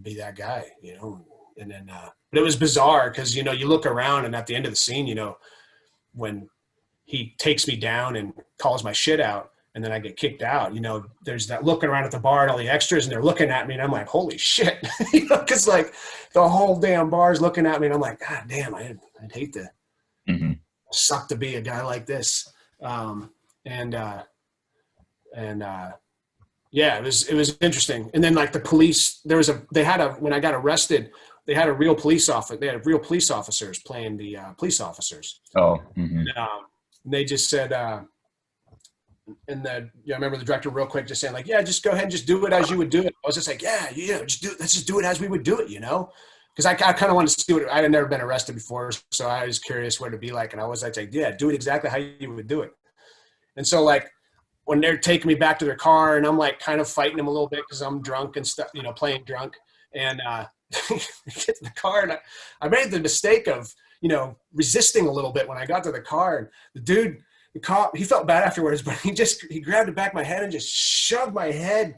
A: be that guy, you know. And then, but it was bizarre because, you know, you look around and at the end of the scene, you know, when he takes me down and calls my shit out and then I get kicked out, you know, there's that looking around at the bar and all the extras and they're looking at me and I'm like, holy shit, you know, because like the whole damn bar's looking at me and I'm like, God damn, I'd hate to suck to be a guy like this. Yeah, it was interesting. And then like the police, when I got arrested, they had real police officers playing the police officers.
B: Oh.
A: And they just said, I remember the director real quick just saying like, yeah, just go ahead and just do it as you would do it. I was just like, yeah, let's just do it as we would do it, you know? Because I kind of wanted to see what, I had never been arrested before, so I was curious what it'd be like. And I was like, yeah, do it exactly how you would do it. And so like, when they're taking me back to their car and I'm like kind of fighting them a little bit because I'm drunk and stuff, you know, playing drunk, and get to the car and I made the mistake of, you know, resisting a little bit when I got to the car, and the cop, he felt bad afterwards, but he grabbed the back of my head and just shoved my head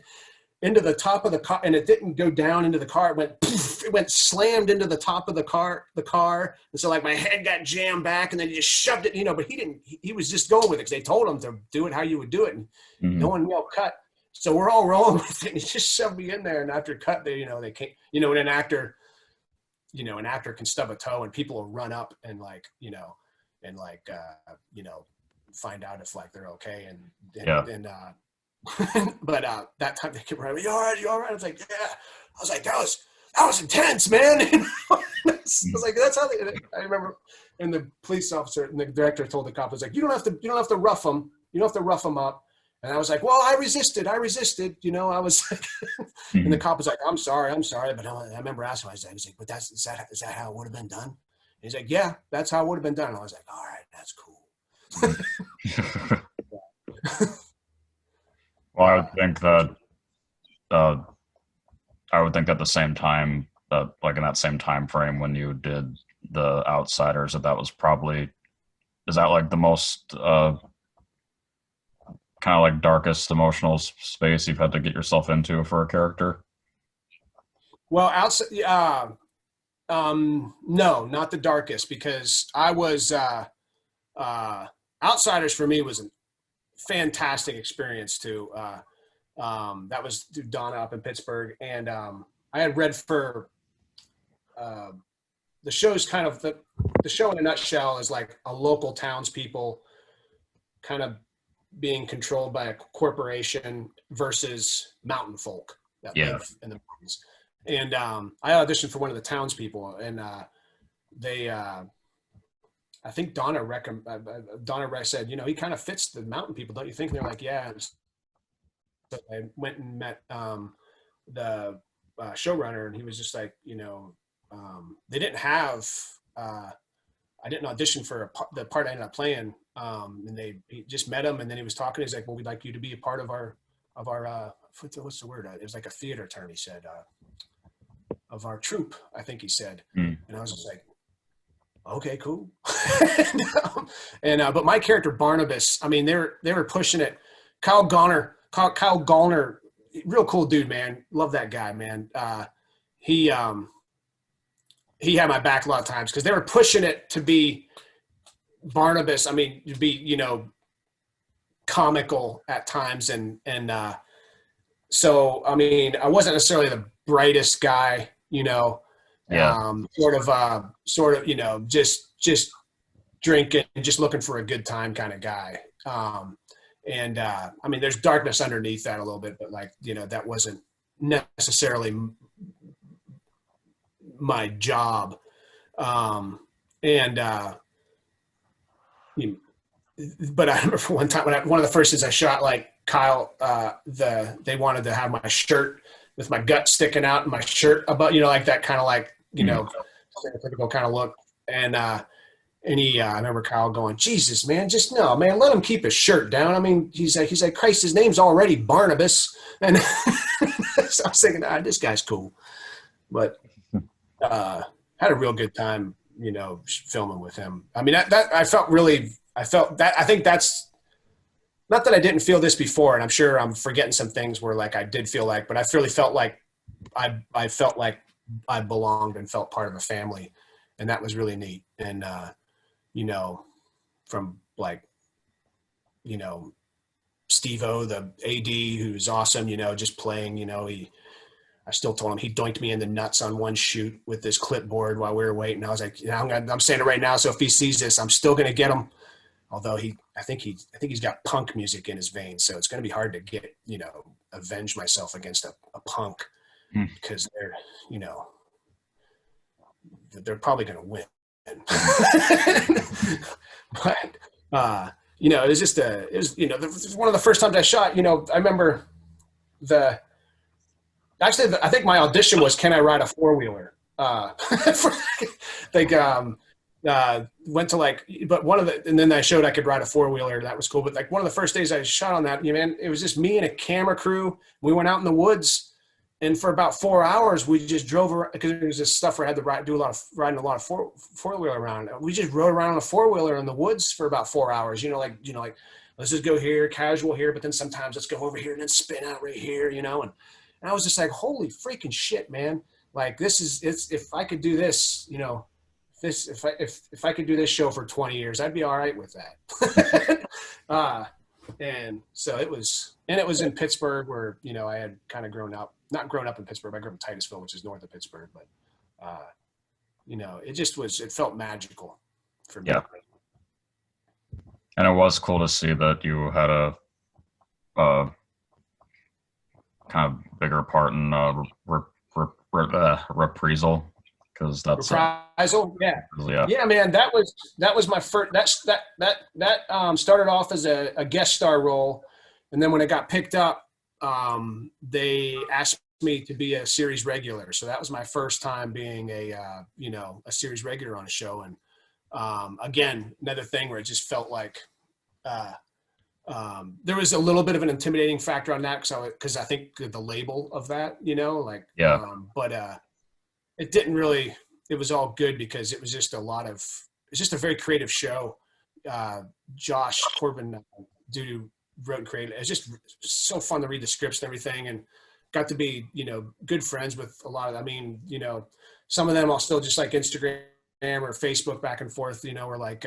A: into the top of the car, and it didn't go down into the car. It went poof, it went slammed into the top of the car. And so like my head got jammed back and then he just shoved it, you know, but he was just going with it because they told him to do it how you would do it. And no one yelled cut. So we're all rolling with it. And he just shoved me in there. And after cut, they can't, you know, when an actor can stub a toe and people will run up and like, you know, and like, you know, find out if like they're okay. But that time they kept running, you all right? I was like, yeah. I was like, that was intense, man. I was like, that's how I remember. And the police officer and the director told the cop, was like, you don't have to rough them. You don't have to rough them up. And I was like, well, I resisted. You know, I was like, and the cop was like, I'm sorry. But I remember asking him, I was like, but is that how it would have been done? And he's like, yeah, that's how it would have been done. And I was like, all right, that's cool.
B: Well, I would think that the same time, like in that same time frame when you did The Outsiders, that was probably, is that like the most kind of like darkest emotional space you've had to get yourself into for a character?
A: Well, no, not the darkest, because I was Outsiders for me was a fantastic experience too. That was through Donna up in Pittsburgh, and I had read for the show's kind of the show in a nutshell is like a local townspeople kind of being controlled by a corporation versus mountain folk that live in the mountains. And I auditioned for one of the townspeople, and I think Donna said, you know, he kind of fits the mountain people, don't you think? And they're like, yeah. So I went and met the showrunner, and he was just like, you know, they didn't have, I didn't audition for the part I ended up playing. And he just met him, and then he was talking. He's like, well, we'd like you to be a part of our what's the word? It was like a theater term. He said, of our troupe, I think he said. And I was just like, okay, cool. But my character Barnabas, I mean, they were pushing it. Kyle Gallner, real cool dude, man. Love that guy, man. He had my back a lot of times because they were pushing it to be Barnabas. I mean, to be, you know, comical at times, and so I mean, I wasn't necessarily the brightest guy, you know. Sort of, you know, just drinking and just looking for a good time kind of guy. I mean, there's darkness underneath that a little bit, but like, you know, that wasn't necessarily my job. But I remember for one time one of the first scenes I shot, like Kyle, they wanted to have my shirt with my gut sticking out and my shirt about, you know, like that kind of like, you know, typical kind of look. And I remember Kyle going, Jesus, man, just no, man, let him keep his shirt down. I mean, he's like, Christ, his name's already Barnabas. And so I was thinking, this guy's cool. But had a real good time, you know, filming with him. I mean, I think that's, not that I didn't feel this before, and I'm sure I'm forgetting some things where like I did feel like, but I really felt like I felt like I belonged and felt part of a family, and that was really neat. And you know, from like, you know, Steve-O, the AD, who's awesome, you know, just playing, you know, I still told him he doinked me in the nuts on one shoot with this clipboard while we were waiting. I was like, I'm saying it right now. So if he sees this, I'm still going to get him. Although I think he's got punk music in his veins. So it's going to be hard to get, you know, avenge myself against a punk because they're, you know, they're probably going to win. But, you know, it was, you know, one of the first times I shot, you know, I remember I think my audition was, can I ride a four-wheeler? Went to like, but and then I showed I could ride a four-wheeler. That was cool. But like one of the first days I shot on that, you know, man, it was just me and a camera crew. We went out in the woods, and for about 4 hours, we just drove around because it was this stuff where I had to riding a lot of four-wheeler around. We just rode around on a four-wheeler in the woods for about 4 hours, like, let's just go here, casual here, but then sometimes let's go over here and then spin out right here, and I was just like, holy freaking shit, man. Like if I could do this, if I could do this show for 20 years, I'd be all right with that. And so it was in Pittsburgh where, I had kind of not grown up in Pittsburgh. I grew up in Titusville, which is north of Pittsburgh, but it felt magical for me.
B: Yeah. And it was cool to see that you had a kind of bigger part in Reprisal, because that's
A: Reprisal. Yeah, man. That was my first. That started off as a guest star role, and then when it got picked up, they asked me to be a series regular. So that was my first time being a series regular on a show, and again, another thing where it just felt like. There was a little bit of an intimidating factor on that because I think the label of that, but it didn't really. It was all good because it was just a very creative show. Josh Corbin, dude who wrote and created it. It's just so fun to read the scripts and everything, and got to be good friends with a lot of. Some of them I'll still just like Instagram or Facebook back and forth. Or like.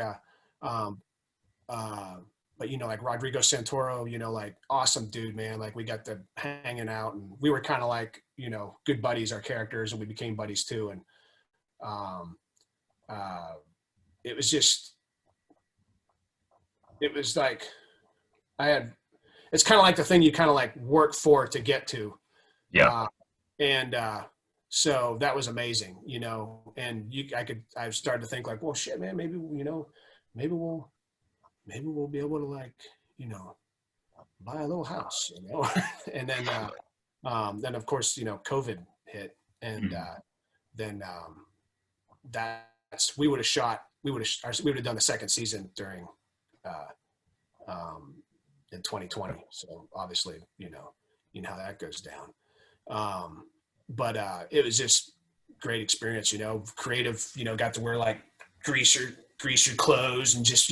A: But like Rodrigo Santoro, like awesome dude, man. Like we got to hanging out, and we were kind of like, good buddies, our characters, and we became buddies too. And it was like it's kind of like the thing you kind of like work for to get to.
B: Yeah.
A: So that was amazing, and I started to think like, well, shit, man, maybe we'll be able to like, buy a little house, and then of course, COVID hit, and then we would have done the second season during in 2020. So obviously, how that goes down. But it was just great experience, creative, got to wear like greaser clothes and just,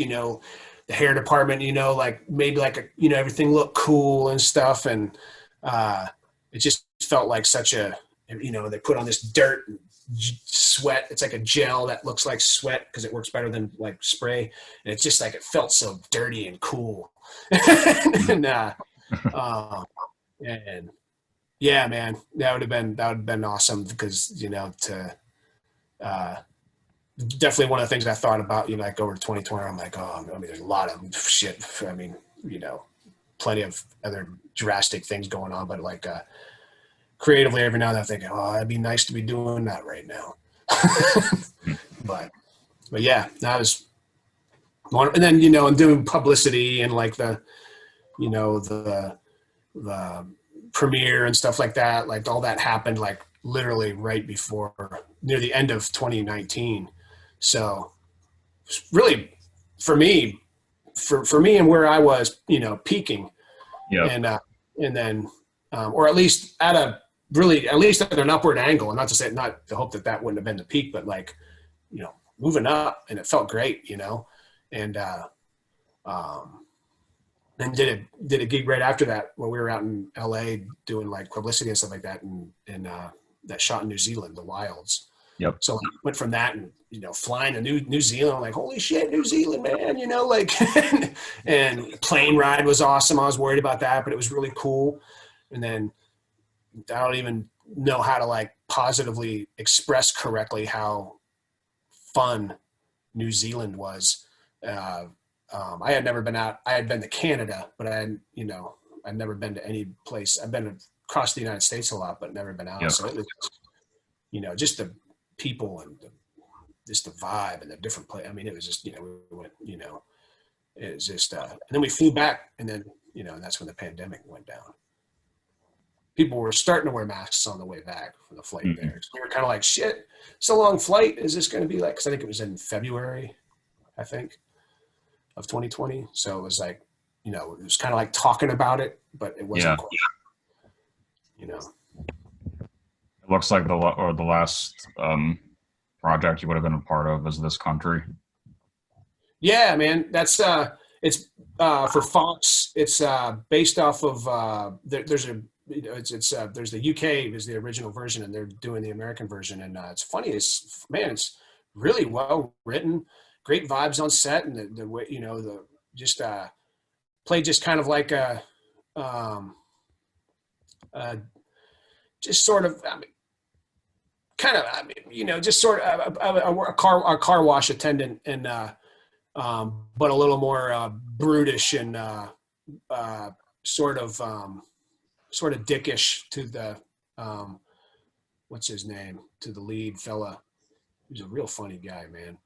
A: the hair department, like made like everything look cool and stuff. And it just felt like such a, they put on this dirt and sweat. It's like a gel that looks like sweat because it works better than like spray. And it's just like, it felt so dirty and cool. And yeah, man, that would have been awesome because, definitely one of the things I thought about, like over 2020, I'm like, there's a lot of shit. Plenty of other drastic things going on, but like creatively every now and then I'm thinking, it'd be nice to be doing that right now. but yeah, that was one. And then, and doing publicity and like the premiere and stuff like that, like all that happened like literally right before near the end of 2019. So really for me and where I was, peaking, and then, or at least at an upward angle, and not to hope that wouldn't have been the peak, but like, moving up, and it felt great, and and did a gig right after that when we were out in LA doing like publicity and stuff like that, and that shot in New Zealand, the Wilds.
B: Yep.
A: So I went from that and, you know, flying to New Zealand, I'm like, holy shit, New Zealand, man, you know, like, and plane ride was awesome. I was worried about that, but it was really cool. And then I don't even know how to like positively express correctly how fun New Zealand was. I had never been out. I had been to Canada, but I'd never been to any place. I've been across the United States a lot, but never been out.
B: Yep.
A: So it was, you know, just the people and just the vibe and the different place. I mean, it was just, you know, we went, you know, it was just, and then we flew back, and then, you know, and that's when the pandemic went down. People were starting to wear masks on the way back from the flight there. So we were kind of like, shit, it's a long flight. Is this going to be like, because I think it was in February, I think, of 2020. So it was like, you know, it was kind of like talking about it, but it wasn't quite, you know.
B: It looks like the last project you would have been a part of is This Country.
A: Yeah, man, that's it's for Fox. It's based off of there's a, you know, it's there's the UK is the original version, and they're doing the American version, and it's funny. It's really well written, great vibes on set, and the way, you know, the just played just kind of like a just sort of, I mean, kind of, I mean, you know, just sort of a car wash attendant, and but a little more brutish and sort of dickish to the what's his name, to the lead fella. He's a real funny guy, man.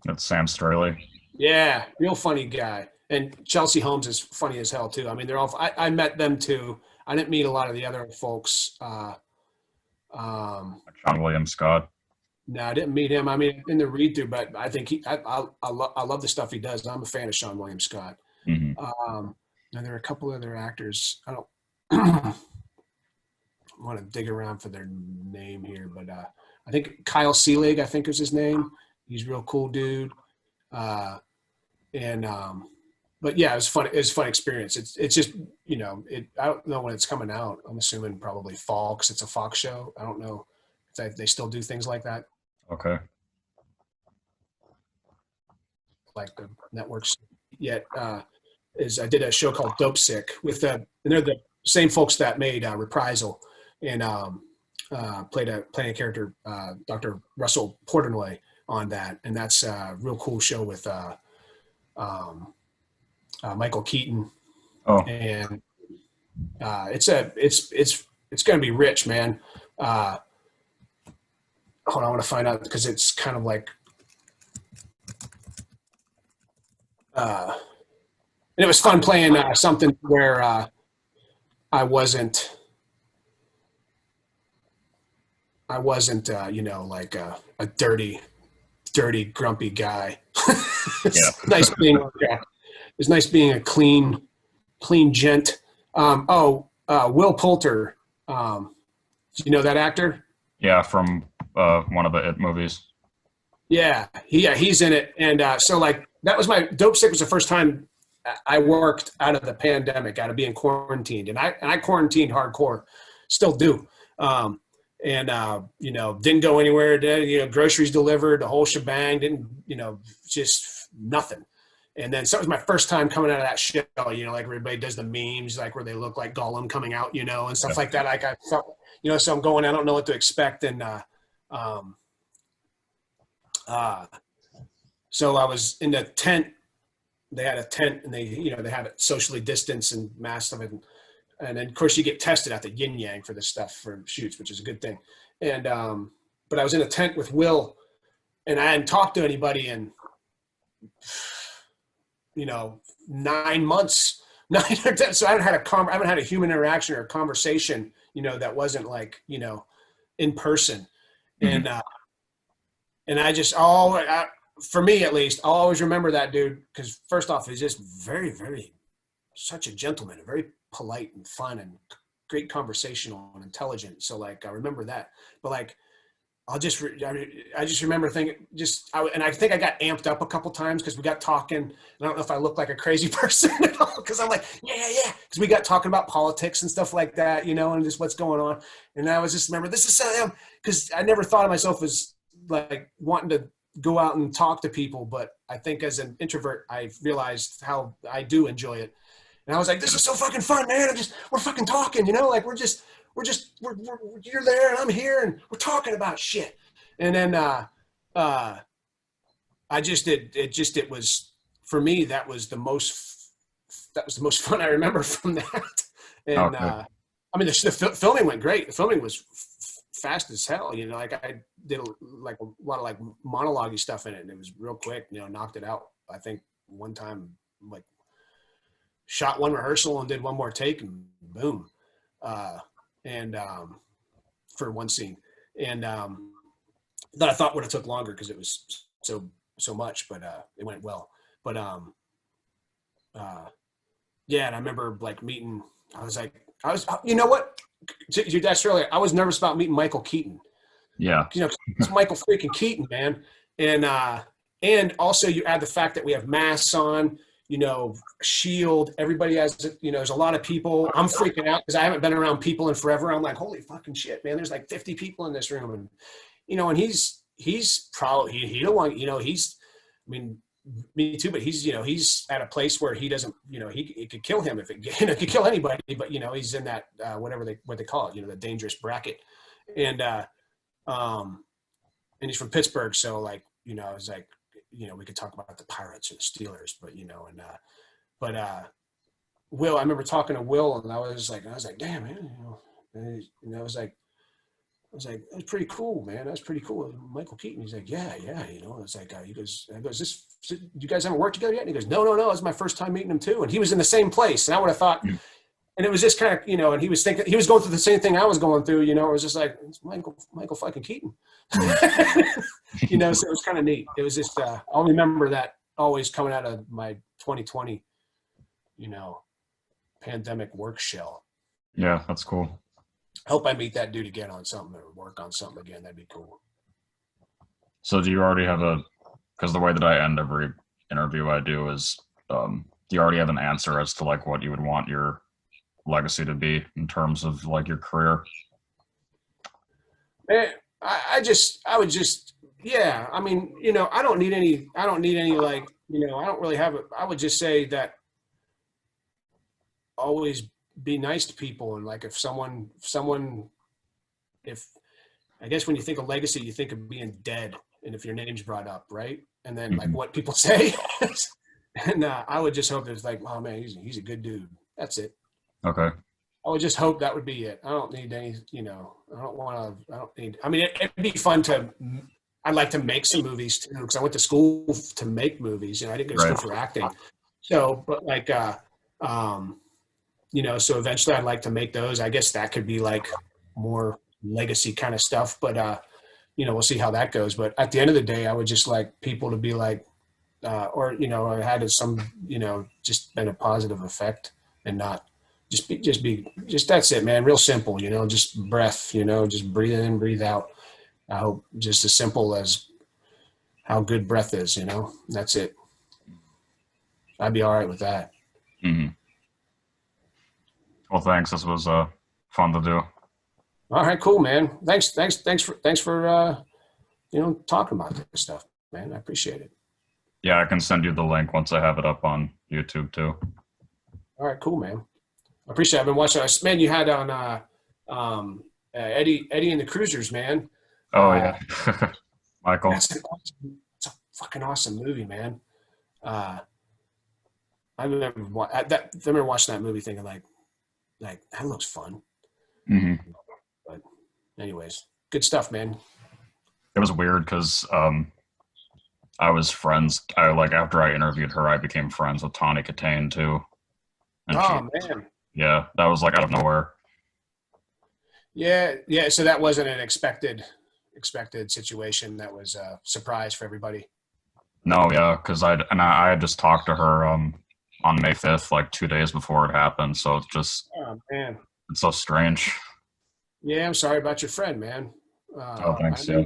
B: That's Sam Straley.
A: Yeah, real funny guy. And Chelsea Holmes is funny as hell too. I mean, they're all. I met them too. I didn't meet a lot of the other folks.
B: Sean William Scott.
A: No, I didn't meet him. I mean, in the read through, but I think I love the stuff he does. I'm a fan of Sean William Scott.
B: Mm-hmm.
A: And there are a couple other actors. I don't want to dig around for their name here, but I think Kyle Seelig, I think is his name. He's a real cool dude. But yeah, it was fun. It was a fun experience. It's just, you know, I don't know when it's coming out. I'm assuming probably fall, because it's a Fox show. I don't know if they still do things like that.
B: Okay.
A: Like the networks yet. I did a show called Dopesick with and they're the same folks that made Reprisal, and playing a character, Dr. Russell Portnoy on that, and that's a real cool show with Michael Keaton.
B: Oh.
A: And it's going to be rich, man. Hold on, I want to find out, because it's kind of like and it was fun playing something where I wasn't you know, like a dirty grumpy guy. It's nice being it's nice being a clean gent. Will Poulter, do you know that actor?
B: Yeah, from one of the It movies.
A: Yeah, he's in it. And so like that was my Dopesick was the first time I worked out of the pandemic, out of being quarantined, and I quarantined hardcore, still do. You know, didn't go anywhere, you know, groceries delivered, the whole shebang, didn't, you know, just nothing. And then so it was my first time coming out of that shit, you know, like everybody does the memes, like where they look like Gollum coming out, you know, and stuff like that. Like I felt, you know, so I'm going, I don't know what to expect. And so I was in the tent. They had a tent, and they, you know, they have it socially distanced and masked them. And then of course you get tested at the yin yang for this stuff for shoots, which is a good thing. And, but I was in a tent with Will, and I hadn't talked to anybody in, you know, 9 months, so I haven't had a human interaction or a conversation, you know, that wasn't like, you know, in person. Mm-hmm. And I just, for me at least, I'll always remember that dude, because first off, he's just very, very, such a gentleman, very polite and fun and great conversational and intelligent. So like, I remember that. But like, I just remember thinking, and I think I got amped up a couple times because we got talking. And I don't know if I look like a crazy person at all, because I'm like, yeah, because we got talking about politics and stuff like that, and just what's going on. And I was just remember, this is because I never thought of myself as like wanting to go out and talk to people, but I think as an introvert, I realized how I do enjoy it. And I was like, this is so fucking fun, man. We're fucking talking, like we're you're there and I'm here and we're talking about shit. And then it was, for me, that was the most fun I remember from that. And
B: Okay.
A: I mean, the filming went great. The filming was fast as hell. Like I did like a lot of like monologue-y stuff in it, and it was real quick. Knocked it out. I think one time, like, shot one rehearsal and did one more take, and boom. And for one scene, and that I thought would have took longer because it was so much, but it went well. But yeah, and I remember like meeting. You know what? To your dad's earlier, I was nervous about meeting Michael Keaton.
B: Yeah.
A: It's Michael freaking Keaton, man. And also you add the fact that we have masks on, shield. Everybody has, there's a lot of people. I'm freaking out because I haven't been around people in forever. I'm like, holy fucking shit, man. There's like 50 people in this room. And, and he's probably, he don't want, I mean, me too, but he's at a place where he doesn't, it could kill him if it could kill anybody, but he's in that, what they call it, the dangerous bracket. And he's from Pittsburgh. So like, it's like, we could talk about the Pirates and the Steelers, but, Will, I remember talking to Will and I was like, damn, man, I was like, that's pretty cool, man. That's pretty cool. Michael Keaton. He's like, yeah. It's like, he goes, you guys haven't worked together yet? And he goes, no. It's my first time meeting him too. And he was in the same place. And I would have thought, and it was just kind of, and he was thinking, he was going through the same thing I was going through, it was just like, it's Michael fucking Keaton. So it was kind of neat. It was just, I'll remember that always coming out of my 2020, pandemic work shell.
B: Yeah, that's cool.
A: I hope I meet that dude again on something or work on something again. That'd be cool.
B: So do you already have because the way that I end every interview I do is, do you already have an answer as to like what you would want your legacy to be in terms of like your career?
A: Man, I would just, yeah. I mean, I don't need any like, I don't really have it. I would just say that always be nice to people. And like, if I guess when you think of legacy, you think of being dead. And if your name's brought up, right. And then like what people say, and I would just hope there's like, oh man, he's a good dude. That's it.
B: Okay.
A: I would just hope that would be it. I don't need any, I mean, it'd be fun I'd like to make some movies too, because I went to school to make movies. I didn't go to school for acting. So, but like, so eventually I'd like to make those. I guess that could be like more legacy kind of stuff, but, we'll see how that goes. But at the end of the day, I would just like people to be like, or had some, just been a positive effect and not just that's it, man. Real simple, just breath, just breathe in, breathe out. I hope just as simple as how good breath is, that's it. I'd be all right with that.
B: Mm-hmm. Well, thanks. This was fun to do.
A: All right, cool, man. Thanks for talking about this stuff, man. I appreciate it.
B: Yeah, I can send you the link once I have it up on YouTube too.
A: All right, cool, man. I appreciate it. I've been watching. Man, you had on Eddie and the Cruisers, man.
B: Oh yeah, Michael.
A: It's a fucking awesome movie, man. I remember watching that movie thinking like that looks fun.
B: Mm-hmm.
A: But anyways, good stuff, man.
B: It was weird because I was friends. After I interviewed her, I became friends with Tawny Katane too. And
A: man.
B: Yeah, that was like out of nowhere.
A: Yeah. So that wasn't an expected situation. That was a surprise for everybody.
B: No, yeah, because I had just talked to her on May 5th, like 2 days before it happened. So it's just,
A: oh man,
B: it's so strange.
A: Yeah, I'm sorry about your friend, man.
B: Oh, thanks. Yeah.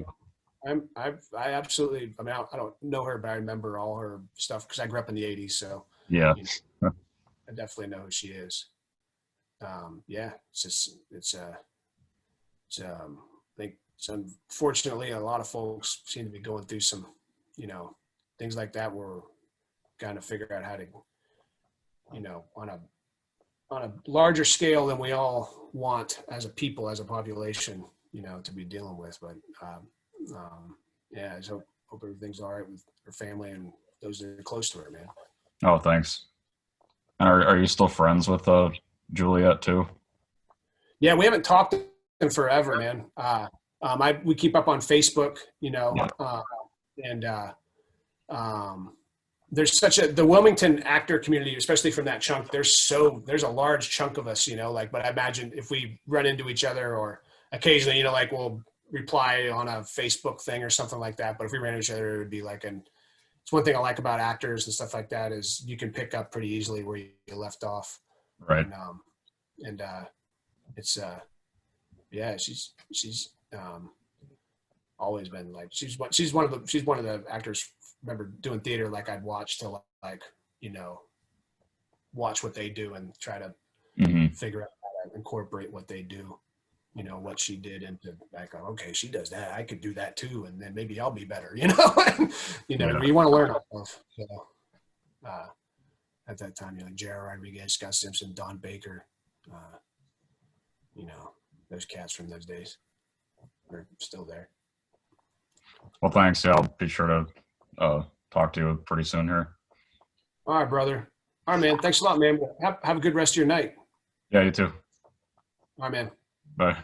A: I absolutely, I mean, I don't know her, but I remember all her stuff because I grew up in the 80s. So,
B: Yeah.
A: you know, I definitely know who she is. Yeah, it's just, I think unfortunately a lot of folks seem to be going through some, you know, things like that where we're kind of figure out how to, you know, on a larger scale than we all want as a people, as a population, you know, to be dealing with. But yeah, I just hope everything's all right with her family and those that are close to her, man.
B: Oh, thanks. And are you still friends with Juliet too?
A: Yeah, we haven't talked in forever, man. We keep up on Facebook, you know,
B: Yeah.
A: and there's such the Wilmington actor community, especially from that chunk. There's a large chunk of us, you know, like, but I imagine if we run into each other or occasionally, you know, like we'll reply on a Facebook thing or something like that. But if we ran into each other, it would be like, and it's one thing I like about actors and stuff like that is you can pick up pretty easily where you left off.
B: Right.
A: And it's, yeah, she's always been like, she's one of the actors. Remember doing theater, like I'd watch to like, you know, watch what they do and try to figure out how to incorporate what they do, you know, what she did into like, okay, she does that, I could do that too, and then maybe I'll be better, you know. You know,
B: Yeah.
A: you want to learn off of. So at that time, you know, like Jared Rodriguez, Scott Simpson, Don Baker, you know, those cats from those days are still there.
B: Well, thanks. Yeah, I'll be sure to talk to you pretty soon here.
A: All right, brother. All right, man. Thanks a lot, man. Have a good rest of your night.
B: Yeah, you too.
A: All right, man.
B: Bye.